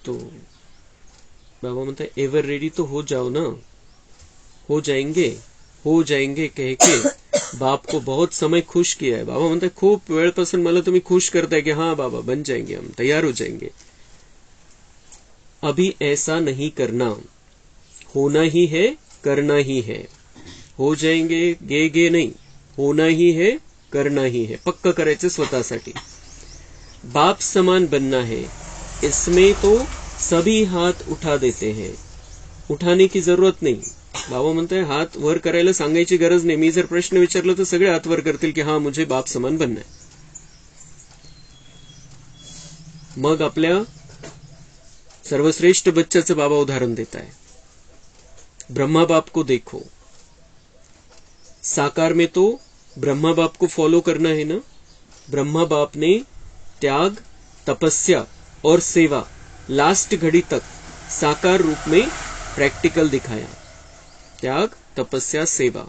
तो बाबा म्हणता एवर रेडी तो हो जाओ ना, हो जाएंगे कह के बाप को बहुत समय खुश किया है. बाबा म्हणता खूप वेळपासून मला तुम्ही खुश करताय की हाँ बाबा बन जाएंगे, हम तैयार हो जाएंगे. अभी ऐसा नहीं करना, होना ही है, करना ही है. हो जाएंगे गे नहीं, होना ही है, करना ही है. पक्क करायचं स्वतःसाठी. बाप समान बनना है, इसमें तो सभी हाथ उठा देते हैं. उठाने की जरूरत नहीं. बाबा म्हणताय हात वर करायला सांगायची गरज नाही. मी जर प्रश्न विचारला तर सगळे हात वर करतील की हा मुझे बाप समान बनना है. मग आपल्या सर्वश्रेष्ठ बच्चाचं बाबा उदाहरण देत आहे. ब्रह्मा बाप को देखो. साकार में तो ब्रह्मा बाप को फॉलो करना है ना. ब्रह्मा बाप ने त्याग, तपस्या और सेवा लास्ट घड़ी तक साकार रूप में प्रैक्टिकल दिखाया. त्याग, तपस्या, सेवा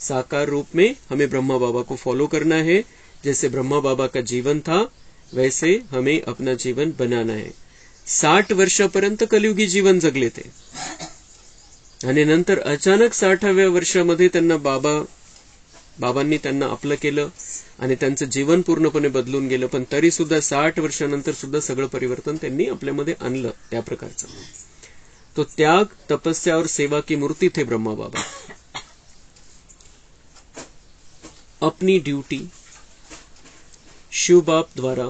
साकार रूप में हमें ब्रह्मा बाबा को फॉलो करना है. जैसे ब्रह्मा बाबा का जीवन था वैसे हमें अपना जीवन बनाना है. 60 वर्षापर्यंत कलियुगी जीवन जगले ते आणि नंतर अचानक 60व्या वर्षामध्ये त्यांना बाबांनी त्यांना आपलं केलं आणि त्यांचं जीवन पूर्णपणे बदलून गेलं. पण तरी सुद्धा 60 वर्षानंतर सुद्धा सगळं परिवर्तन त्यांनी आपल्यामध्ये आणलं. त्या प्रकारचं तो त्याग, तपस्या और सेवा की मूर्ति थे ब्रह्मा बाबा. अपनी ड्यूटी शिव बाप द्वारा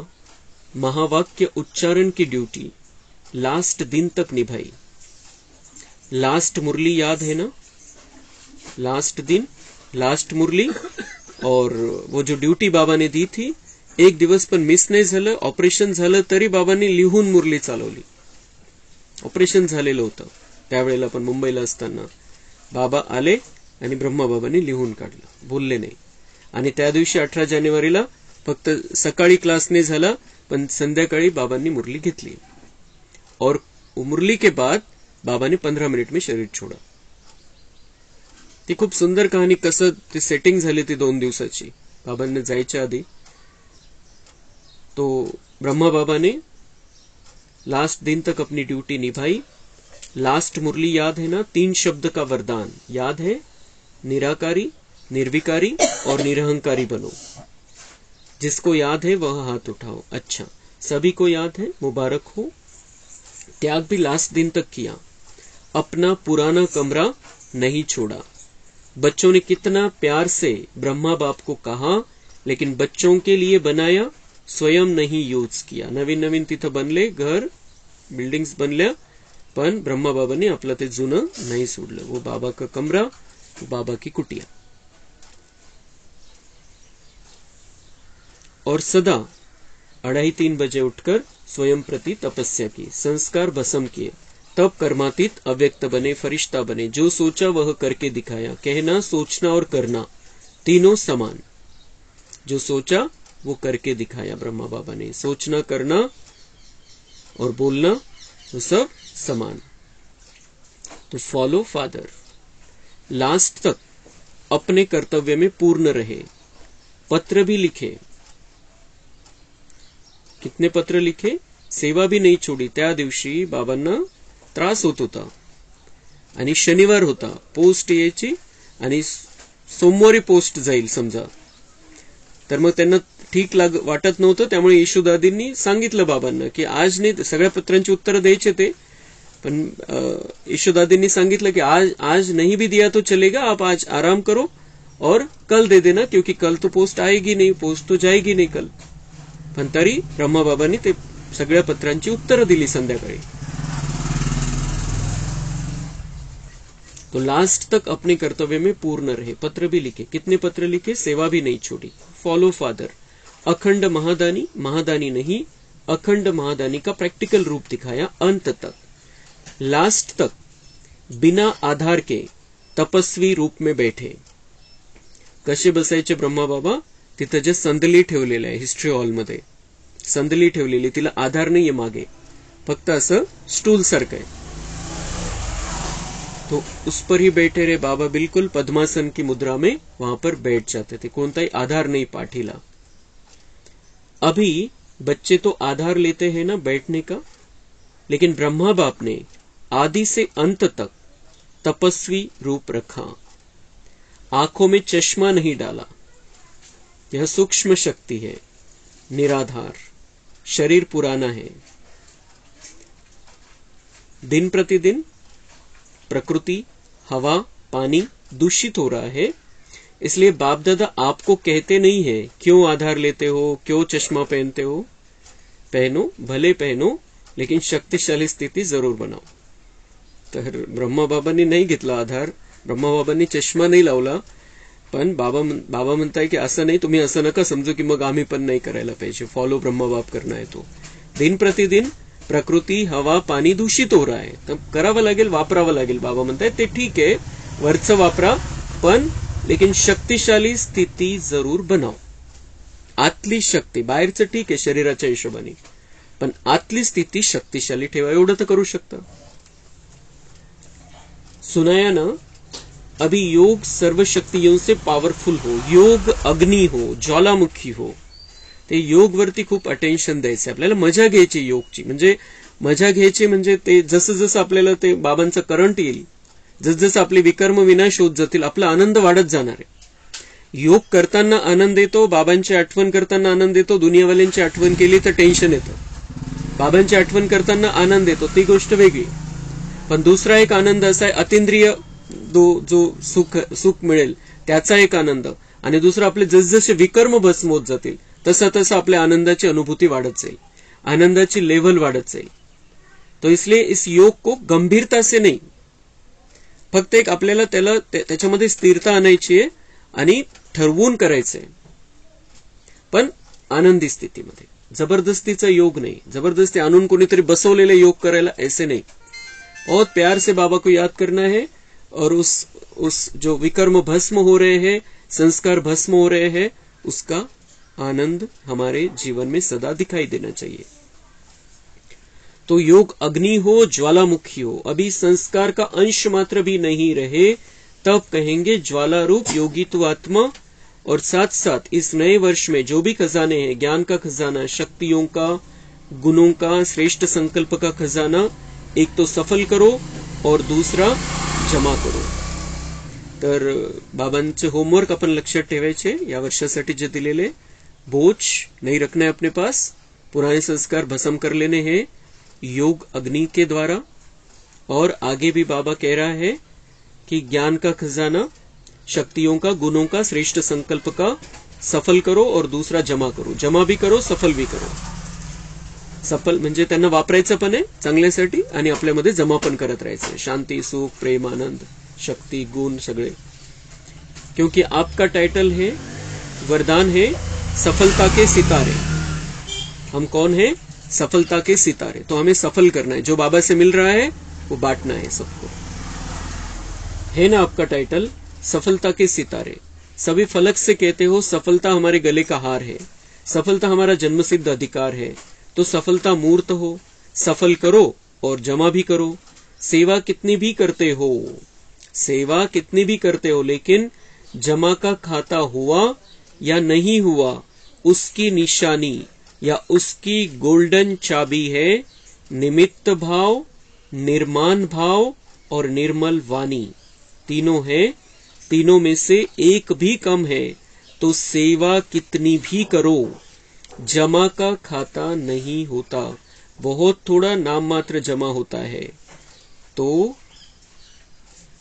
महावाक्य उच्चारण की ड्यूटी लास्ट दिन तक निभाई. लास्ट मुरली याद है ना. लास्ट दिन, लास्ट मुरली, और वो जो ड्यूटी बाबाने दी थी एक दिवस पण मिस नाही झालं. ऑपरेशन झालं तरी बाबांनी लिहून मुरली चालवली. ऑपरेशन झालेलं होतं त्यावेळेला पण मुंबईला असताना बाबा आले आणि ब्रह्मा बाबांनी लिहून काढलं, बोलले नाही. आणि त्या दिवशी 18 जानेवारीला फक्त सकाळी क्लास नाही झाला पण संध्याकाळी बाबांनी मुरली घेतली. और मुरली के बाद बाबा ने 15 मिनिट में शरीर छोड़ा. ती खूप सुंदर कहाणी. कसं ती सेटिंग झाली ती 2 दिवसाची. बाबांना जायच्या आधी तो ब्रह्मा बाबा ने लास्ट दिन तक अपनी ड्यूटी निभाई. लास्ट मुरली याद है ना. 3 शब्द का वरदान याद है. निराकारी, निर्विकारी और निरहंकारी बनो. जिसको याद है वह हाथ उठाओ. अच्छा, सभी को याद है, मुबारक हो. त्याग भी लास्ट दिन तक किया. अपना पुराना कमरा नहीं छोड़ा. बच्चों ने कितना प्यार से ब्रह्मा बाप को कहा, लेकिन बच्चों के लिए बनाया, स्वयं नहीं यूज किया. नवीन नवीन तिथं बनले घर, बिल्डिंग्स बनल्या, पण ब्रह्मा बाबांनी आपलं ते जुनं नाही सोडलं. वो बाबा का कमरा, वो बाबा की कुटिया. और सदा 2:30-3 बजे उठकर स्वयं प्रति तपस्या की. संस्कार भस्म किए. तब कर्मातीत अव्यक्त बने, फरिश्ता बने. जो सोचा वह करके दिखाया. कहना, सोचना और करना तीनों समान. जो सोचा वो करके दिखाया ब्रह्मा बाबा ने. सोचना, करना और बोलना वो सब समान. तो फॉलो फादर. लास्ट तक अपने कर्तव्य में पूर्ण रहे. पत्र भी लिखे. कितने पत्र लिखे. सेवा भी नहीं छोड़ी. त्या दिवशी बाबांना त्रास होत होता आणि शनिवार होता. पोस्ट यायची आणि सोमवारी पोस्ट जाईल समजा, तर मग त्यांना ठीक वाटत नव्हतं. त्यामुळे येशूदादींनी सांगितलं बाबांना की आज नाही, सगळ्या पत्रांची उत्तरं द्यायचे ते, पण येशूदादींनी सांगितलं की आज नहीं भी दिया तो चलेगा, आप आज आराम करो और कल दे देना, क्योंकि कल तो पोस्ट आएगी नहीं, पोस्ट तो जाएगी नहीं कल. पण तरी ब्रह्मा बाबांनी ते सगळ्या पत्रांची उत्तरं दिली संध्याकाळी. तो लास्ट तक अपने कर्तव्य में पूर्ण रहे. पत्र भी लिखे. कितने पत्र लिखे. सेवा भी नहीं छोड़ी. Follow father. अखंड महादानी, महादानी नहीं अखंड महादानी का प्रैक्टिकल रूप दिखाया। अंत तक, लास्ट तक बिना आधार के तपस्वी रूप में बैठे। कसे बसायचे ब्रह्मा बाबा? तिथं जे संदली ठेवलेलं आहे हिस्ट्री हॉलमध्ये, संदली ठेवलेली, तिला आधार नाहीये मागे, फक्त असं स्टूल सारखं आहे। तो उस पर ही बैठे रे बाबा, बिल्कुल पद्मासन की मुद्रा में वहां पर बैठ जाते थे, कोणताही आधार नहीं पाठीला। अभी बच्चे तो आधार लेते हैं ना बैठने का, लेकिन ब्रह्मा बाप ने आदि से अंत तक तपस्वी रूप रखा, आंखों में चश्मा नहीं डाला। यह सूक्ष्म शक्ति है, निराधार, शरीर पुराना है। दिन प्रतिदिन प्रकृति, हवा, पानी दूषित हो रहा है, इसलिए बाप दादा आपको कहते नहीं है क्यों आधार लेते हो, क्यों चश्मा पहनते हो। पहनो, भले पहनो, लेकिन शक्तिशाली स्थिती जरूर बनाओ। तर ब्रह्मा बाबांनी नाही घेतला आधार, ब्रह्मा बाबांनी चष्मा नाही लावला, पण बाबा म्हणताय की असं नाही, तुम्ही असं नका समजू की मग आम्ही पण नाही करायला पाहिजे, फॉलो ब्रह्मा बाप करना है। तो दिन प्रतिदिन प्रकृति, हवा, पाणी दूषित हो रहा है, तर करावं लागेल, वापरावं लागेल। बाबा म्हणताय ते ठीक आहे, वरचं वापरा, पण लेकिन शक्तिशाली स्थिती जरूर बनाव। आतली शक्ती, बाहेरचं ठीक आहे शरीराच्या हिशोबाने, पण आतली स्थिती शक्तिशाली ठेवा, एवढं तर करू शकता। सुनाया ना, अभी योग सर्व शक्तियों से पावरफुल हो, योग अग्नि हो, ज्वालामुखी हो। ते योग वरती खूप अटेन्शन द्यायचं, आपल्याला मजा घ्यायची योगची। म्हणजे मजा घ्यायची म्हणजे ते जसं जसं आपल्याला ते बाबांचं करंट येईल, जसं आपले विकर्म विनाश होत जातील, आपला आनंद वाढत जाणार आहे। योग करताना आनंद येतो, बाबांची आठवण करताना आनंद येतो, दुनियावाल्यांची आठवण केली तर टेन्शन येतं। बाबांची आठवण करताना आनंद येतो, ती गोष्ट वेगळी, पण दुसरा एक आनंद असा आहे अतिंद्रिय जो सुख मिळेल त्याचा एक आनंद, आणि दुसरा आपले जसजसे विकर्म भस्म होत जातील तसं तसं आपल्या आनंदाची अनुभूती वाढत जाईल, आनंदाची लेवल वाढत जाईल। तो इसलिए इस योग को गंभीरता से नहीं, फक्त एक आपल्याला त्याच्यामध्ये स्थिरता आणायची आहे आणि ठरवून करायचंय, पण आनंदी स्थितीमध्ये। जबरदस्तीचा योग नहीं, जबरदस्ती आणून कोणीतरी बसवलेले योग करायला, ऐसे नहीं। बहुत प्यार से बाबा को याद करना है, और उस जो विकर्म भस्म हो रहे हैं, संस्कार भस्म हो रहे हैं, उसका आनंद हमारे जीवन में सदा दिखाई देना चाहिए। तो योग अग्नि हो, ज्वालामुखी हो, अभी संस्कार का अंश मात्र भी नहीं रहे, तब कहेंगे ज्वाला रूप योगी तू आत्मा। और साथ साथ इस नए वर्ष में जो भी खजाने हैं, ज्ञान का खजाना, शक्तियों का, गुणों का, श्रेष्ठ संकल्प का खजाना, एक तो सफल करो और दूसरा जमा करो। तर बाबांचे होमवर्क आपण लक्षात ठेवायचे या वर्षासाठी जे दिलेले, बोझ नहीं रखना है अपने पास, पुराने संस्कार भस्म कर लेने हैं योग अग्नि के द्वारा। और आगे भी बाबा कह रहा है कि ज्ञान का खजाना, शक्तियों का, गुणों का, श्रेष्ठ संकल्प का सफल करो और दूसरा जमा करो। जमा भी करो, सफल भी करो। सफल म्हणजे त्यांना वापरायचं पण आहे चांगल्यासाठी, आणि आपल्यामध्ये जमा पण करत राहायचं, शांती, सुख, प्रेम, आनंद, शक्ति, गुण सगळे। क्योंकि आपका टाइटल है, वरदान है, सफलता के सितारे। हम कौन है? सफलता के सितारे। तो हमें सफल करना है, जो बाबा से मिल रहा है वो बांटना है सबको। है ना आपका टाइटल, सफलता के सितारे। सभी फलक से कहते हो सफलता हमारे गले का हार है, सफलता हमारा जन्मसिद्ध अधिकार है। तो सफलता मूर्त हो, सफल करो और जमा भी करो। सेवा कितनी भी करते हो, सेवा कितनी भी करते हो, लेकिन जमा का खाता हुआ या नहीं हुआ, उसकी निशानी या उसकी गोल्डन चाबी है निमित्त भाव, निर्माण भाव और निर्मल वाणी। तीनों है, तीनों में से एक भी कम है तो सेवा कितनी भी करो, जमा का खाता नहीं होता, बहुत थोड़ा नाम मात्र जमा होता है। तो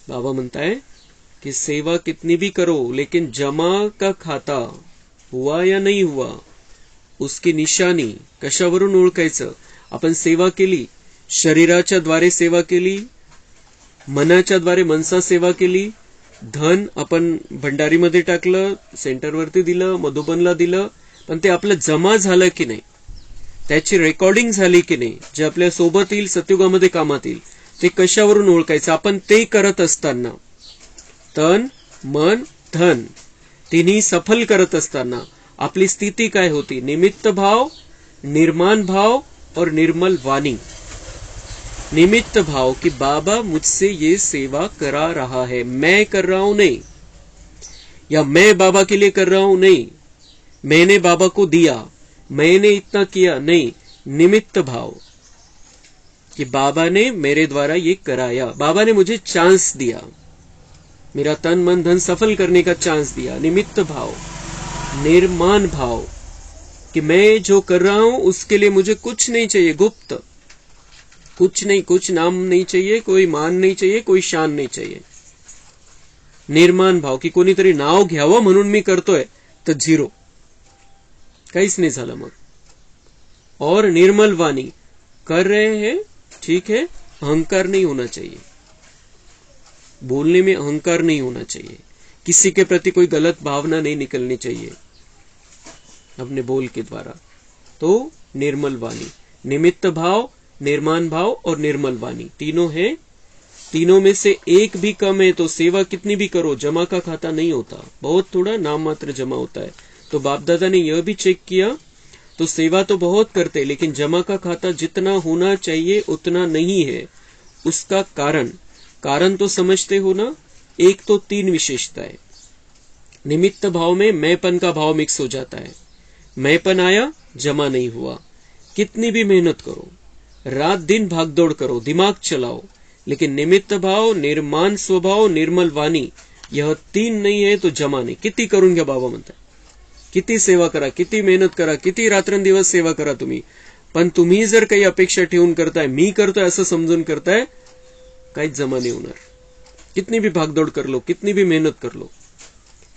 बाबा म्हणता है कि सेवा कितनी भी करो, लेकिन जमा का खाता हुआ या नहीं हुआ, उसकी निशानी कशावरून ओळखायचं? आपण सेवा केली, शरीराच्या द्वारे सेवा केली, मनाच्या द्वारे मनसा सेवा केली, धन आपण भंडारीमध्ये टाकलं, सेंटरवरती दिलं, मधुबनला दिलं, पण ते आपलं जमा झालं की नाही, त्याची रेकॉर्डिंग झाली की नाही, जे आपल्या सोबत येईल, सतयुगामध्ये कामात येईल, ते कशावरून ओळखायचं? आपण ते करत असताना, तन मन धन तिन्ही सफल करत असताना आपली स्थिती काय होती? निमित्त भाव, निर्माण भाव और निर्मल वाणी। निमित्त भाव कि बाबा मुझसे ये सेवा करा रहा है, मैं कर रहा हूं नहीं, या मैं बाबा के लिए कर रहा हूं नहीं, मैंने बाबा को दिया, मैंने इतना किया, नहीं। निमित्त भाव कि बाबा ने मेरे द्वारा ये कराया, बाबा ने मुझे चांस दिया, मेरा तन मन धन सफल करने का चांस दिया। निमित्त भाव। निर्माण भाव कि मैं जो कर रहा हूं उसके लिए मुझे कुछ नहीं चाहिए, गुप्त, कुछ नहीं, कुछ नाम नहीं चाहिए, कोई मान नहीं चाहिए, कोई शान नहीं चाहिए। निर्माण भाव की कोणीतरी नाव घ्यावं म्हणून मी करतोय, तर झिरो, काहीच नाही झालं मग। और निर्मल वाणी, कर रहे हैं ठीक है, अहंकार नहीं होना चाहिए, बोलने में अहंकार नहीं होना चाहिए, किसी के प्रति कोई गलत भावना नहीं निकलनी चाहिए अपने बोल के द्वारा। तो निर्मल वाणी, निमित्त भाव, निर्माण भाव और निर्मल वाणी तीनों हैं। तीनों में से एक भी कम है तो सेवा कितनी भी करो जमा का खाता नहीं होता, बहुत थोड़ा नाम मात्र जमा होता है। तो बाप दादा ने यह भी चेक किया, तो सेवा तो बहुत करते लेकिन जमा का खाता जितना होना चाहिए उतना नहीं है। उसका कारण तो समझते हो ना, एक तो 3 विशेषताएं। निमित्त भाव में मैंपन का भाव मिक्स हो जाता है, मैंपन आया जमा नहीं हुआ। कितनी भी मेहनत करो, रात दिन भागदौड़ करो, दिमाग चलाओ, लेकिन निमित्त भाव, निर्माण स्वभाव, निर्मल वाणी यह 3 नहीं है तो जमा नहीं। किती करून घ्या बाबा म्हणतात, किती सेवा करा, किती मेहनत करा, किती रात्रंदिवस सेवा करा तुम्ही, पण तुम्ही जर काही अपेक्षा ठेवून करताय, मी करतोय असं समजून करताय, काहीच जमा नहीं होणार। कितनी भी भागदौड़ कर लो, कितनी भी मेहनत कर लो।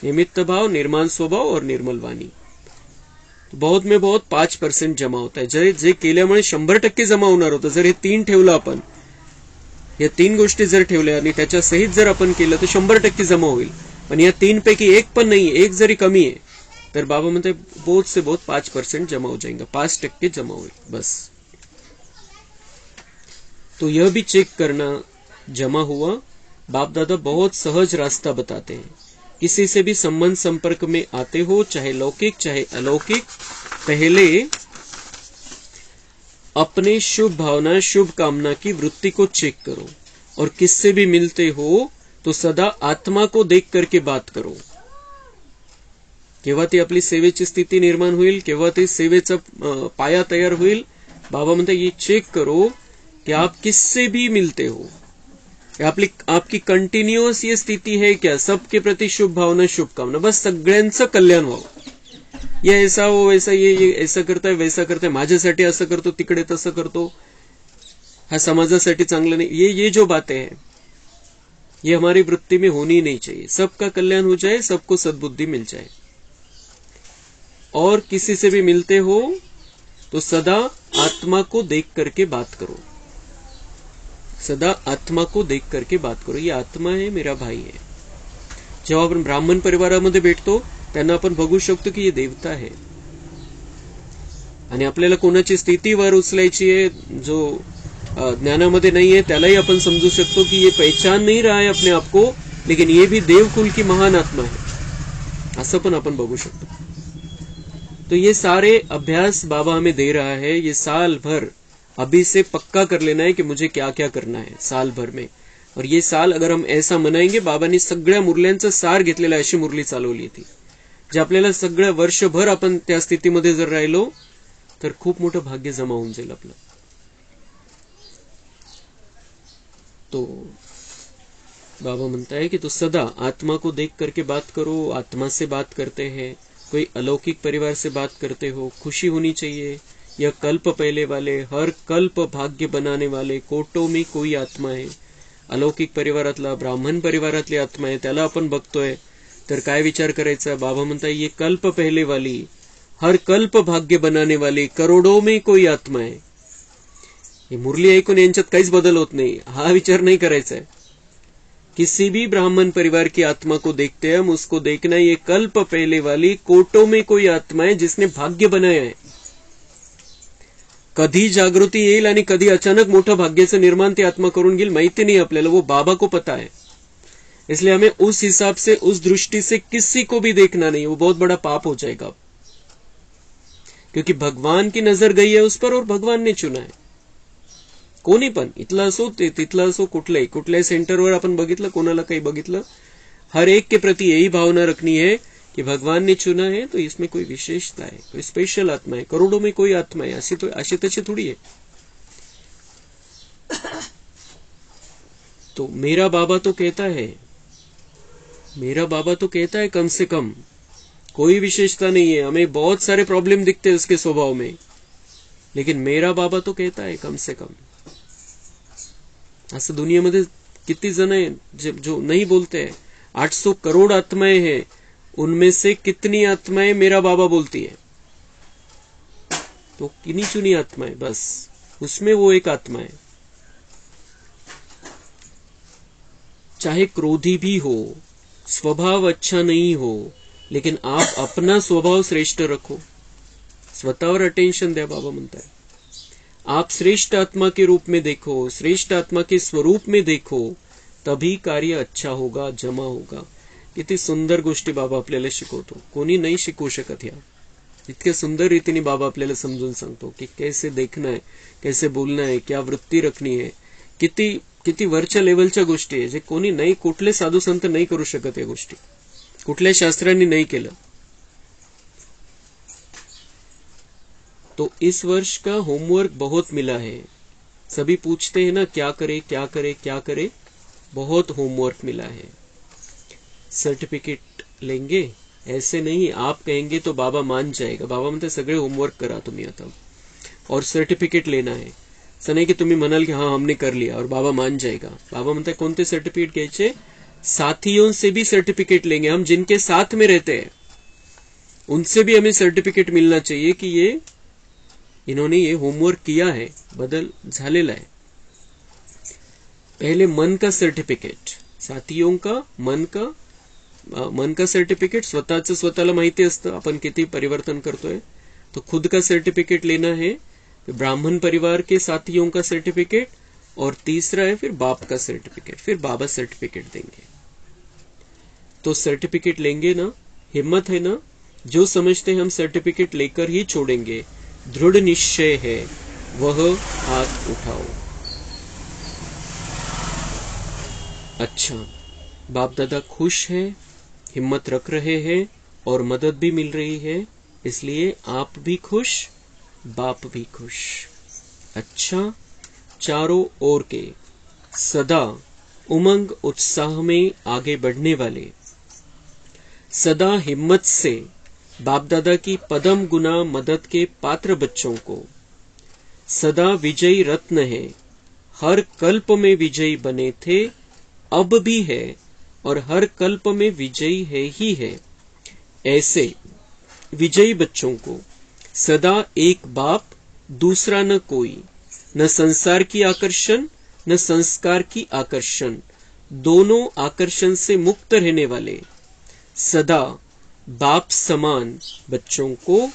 निमित्त भाव, निर्माण स्वभाव और निर्मल वाणी, बहुत में बहुत 5% जमा होता है। जे केल्यामुळे 100% जमा होणार होतं, जर हे 3 ठेवलं आपण, या 3 गोष्टी जर ठेवल्या आणि त्याच्या सहित जर आपण केलं तर 100% जमा होईल। पण या 3 पैकी एक पण नाही, एक जरी कमी आहे तर बाबा म्हणते बहुत से बहुत 5% जमा हो जाएगा, 5% जमा होईल बस। तो यह भी चेक करना जमा हुआ। बाप दादा बहुत सहज रास्ता बताते हैं, किसी से भी संबंध संपर्क में आते हो, चाहे लौकिक चाहे अलौकिक, पहले अपने शुभ भावना शुभ कामना की वृत्ति को चेक करो, और किससे भी मिलते हो तो सदा आत्मा को देख करके बात करो। केव्हा ती आपली सेवेची स्थिती निर्माण होईल, केव्हा ती सेवेचा पाया तयार होईल। बाबा म्हणते ये चेक करो कि आप किससे भी मिलते हो, आपकी कंटिन्यूअस ये स्थिति है क्या, सबके प्रति शुभ भावना शुभ कामना, बस सगळ्यांचं कल्याण व्हावं। ये ऐसा हो वैसा, ये ऐसा करताय वैसा करताय, माझ्यासाठी असं करतो, तिकडे तसं करतो, हा समाजासाठी चांगलं नाही, ये जो बातें हैं ये हमारी वृत्ति में होनी नहीं चाहिए। सबका कल्याण हो जाए, सबको सद्बुद्धि मिल जाए। और किसी से भी मिलते हो तो सदा आत्मा को देख करके बात करो, सदा आत्मा को देख करके बात करो। ये आत्मा है, मेरा भाई है। जेव्हा आपण ब्राह्मण परिवारामध्ये भेटतो त्यांना आपण बघू शकतो की ये देवता है, आणि आपल्याला कोणाची स्थिती वर उचलायची आहे, जो ज्ञानामध्ये नाहीये त्यालाही आपण समजू शकतो की ये पहचान नहीं रहा है अपने आप को, लेकिन ये भी देवकुल की महान आत्मा है, असं पण आपण बघू शकतो। तो ये सारे अभ्यास बाबा हमें दे रहा है। ये साल भर अभी से पक्का कर लेना है कि मुझे क्या क्या करना है साल भर में। और ये साल अगर हम ऐसा मनाएंगे, बाबांनी सगळ्या मुरल्यांचं सार घेतलेलं, अशी मुरली चालवली थी, जे आपल्याला सगळं वर्षभर आपण त्या स्थितीमध्ये जर राहिलो तर खूप मोठं भाग्य जमा होऊन जाईल आपलं। तो बाबा म्हणता है कि तो सदा आत्मा को देख करके बात करो। आत्मा से बात करते हैं, कोई अलौकिक परिवार से बात करते हो, खुशी होनी चाहिए। यह कल्प पहले वाले, हर कल्प भाग्य बनाने वाले, कोटो में कोई आत्मा आहे। अलौकिक परिवारातला, ब्राह्मण परिवारातली आत्मा आहे, त्याला आपण बघतोय तर काय विचार करायचा। बाबा म्हणता ये कल्प पहले वाली, हर कल्प भाग्य बनाने वाली, करोडों में कोई आत्मा आहे। ही मुरली ऐकून यांच्यात काहीच बदल होत नाही, हा विचार नाही करायचा आहे। किसी भी ब्राह्मण परिवार की आत्मा को देखते हैं हम, उसको देखना ये कल्प पहले वाली कोटों में कोई आत्मा है जिसने भाग्य बनाया है. कधी जागृती येईल आणि कधी अचानक मोठं भाग्याचं निर्माण ती आत्मा करून घेईल माहिती नहीं आपल्याला, वो बाबा को पता है. इसलिए हमें उस हिसाब से, उस दृष्टि से किसी को भी देखना नहीं, वो बहुत बड़ा पाप हो जाएगा. क्योंकि भगवान की नजर गई है उस पर और भगवान ने चुना है. कोणी पण, इथलं असो तिथलं असो, कुठल्याही सेंटरवर आपण बघितलं, कोणाला काही बघितलं, हर एक के प्रति यही भावना रखनी है कि भगवान ने चुना है तो इसमें कोई विशेषता है, कोई स्पेशल आत्मा है, करोड़ों में कोई आत्मा है, अशी तशी थोड़ी है. तो मेरा बाबा तो कहता है कम से कम कोई विशेषता नहीं है. हमें बहुत सारे प्रॉब्लम दिखते हैं उसके स्वभाव में, लेकिन मेरा बाबा तो कहता है कम से कम. असं दुनियामध्ये किती जण आहे जो नहीं बोलते हैं. 800 करोड़ आत्माएं हैं, उनमें से कितनी आत्माएं मेरा बाबा बोलती है? तो किन्हीं चुनी आत्माएं, बस उसमें वो एक आत्मा है. चाहे क्रोधी भी हो, स्वभाव अच्छा नहीं हो, लेकिन आप अपना स्वभाव श्रेष्ठ रखो, स्वतःवर अटेंशन द्या. बाबा म्हणताय आप श्रेष्ठ आत्मा के रूप में देखो, श्रेष्ठ आत्मा के स्वरूप में देखो, तभी कार्य अच्छा होगा, जमा होगा. किती सुंदर गोष्टी बाबा आपल्याला शिकवतो, कोणी नाही शिकवू शकत या. इतक्या सुंदर रीतीने बाबा आपल्याला समजून सांगतो की कैसे देखना है, कैसे बोलना है, क्या वृत्ती रखनी है. किती वरच्या लेवलच्या गोष्टी आहे जे कोणी नाही, कुठले साधू संत नाही करू शकत. या गोष्टी कुठल्या शास्त्रांनी नहीं केलं. तो इस वर्ष का होमवर्क बहुत मिला है. सभी पूछते हैं ना क्या करे क्या करे क्या करे. बहुत होमवर्क मिला है. सर्टिफिकेट लेंगे ऐसे नहीं, आप कहेंगे तो बाबा मान जाएगा. बाबा म्हणते सगळे होमवर्क करा तुम्ही आता और सर्टिफिकेट लेना है. असं नाही की तुम्ही म्हणाल की हाँ हमने कर लिया और बाबा मान जाएगा. बाबा म्हणते कोणते सर्टिफिकेट घ्यायचे? साथियों से भी सर्टिफिकेट लेंगे. हम जिनके साथ में रहते हैं उनसे भी हमें सर्टिफिकेट मिलना चाहिए कि ये इन्होंने ये होमवर्क किया है, बदल झालेला है. पहले मन का सर्टिफिकेट, साथियों का, मन का सर्टिफिकेट. स्वतःला माहिती असतं आपण किती परिवर्तन करतोय, तो खुद का सर्टिफिकेट लेना है. ब्राह्मण परिवार के साथियों का सर्टिफिकेट, और तीसरा है फिर बाप का सर्टिफिकेट. फिर बाबा सर्टिफिकेट देंगे. तो सर्टिफिकेट लेंगे ना, हिम्मत है ना? जो समझते हम सर्टिफिकेट लेकर ही छोड़ेंगे, दृढ़ निश्चय है, वह हाथ उठाओ. अच्छा, बाप दादा खुश है, हिम्मत रख रहे हैं और मदद भी मिल रही है, इसलिए आप भी खुश, बाप भी खुश. अच्छा, चारों ओर के सदा उमंग उत्साह में आगे बढ़ने वाले, सदा हिम्मत से बाप दादा की पदम गुना मदद के पात्र बच्चों को सदा विजयी रत्न है. हर कल्प में विजयी बने थे, अब भी है और हर कल्प में विजयी है ही है. ऐसे विजयी बच्चों को सदा एक बाप, दूसरा न कोई, न संसार की आकर्षण न संस्कार की आकर्षण, दोनों आकर्षण से मुक्त रहने वाले सदा बाप समान बच्चों को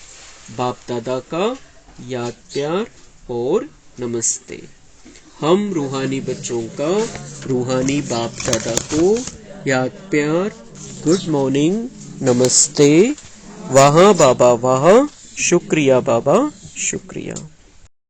बाप दादा का याद प्यार और नमस्ते. हम रूहानी बच्चों का रूहानी बाप दादा को याद प्यार, गुड मॉर्निंग, नमस्ते. वाह बाबा वाह, शुक्रिया बाबा, शुक्रिया.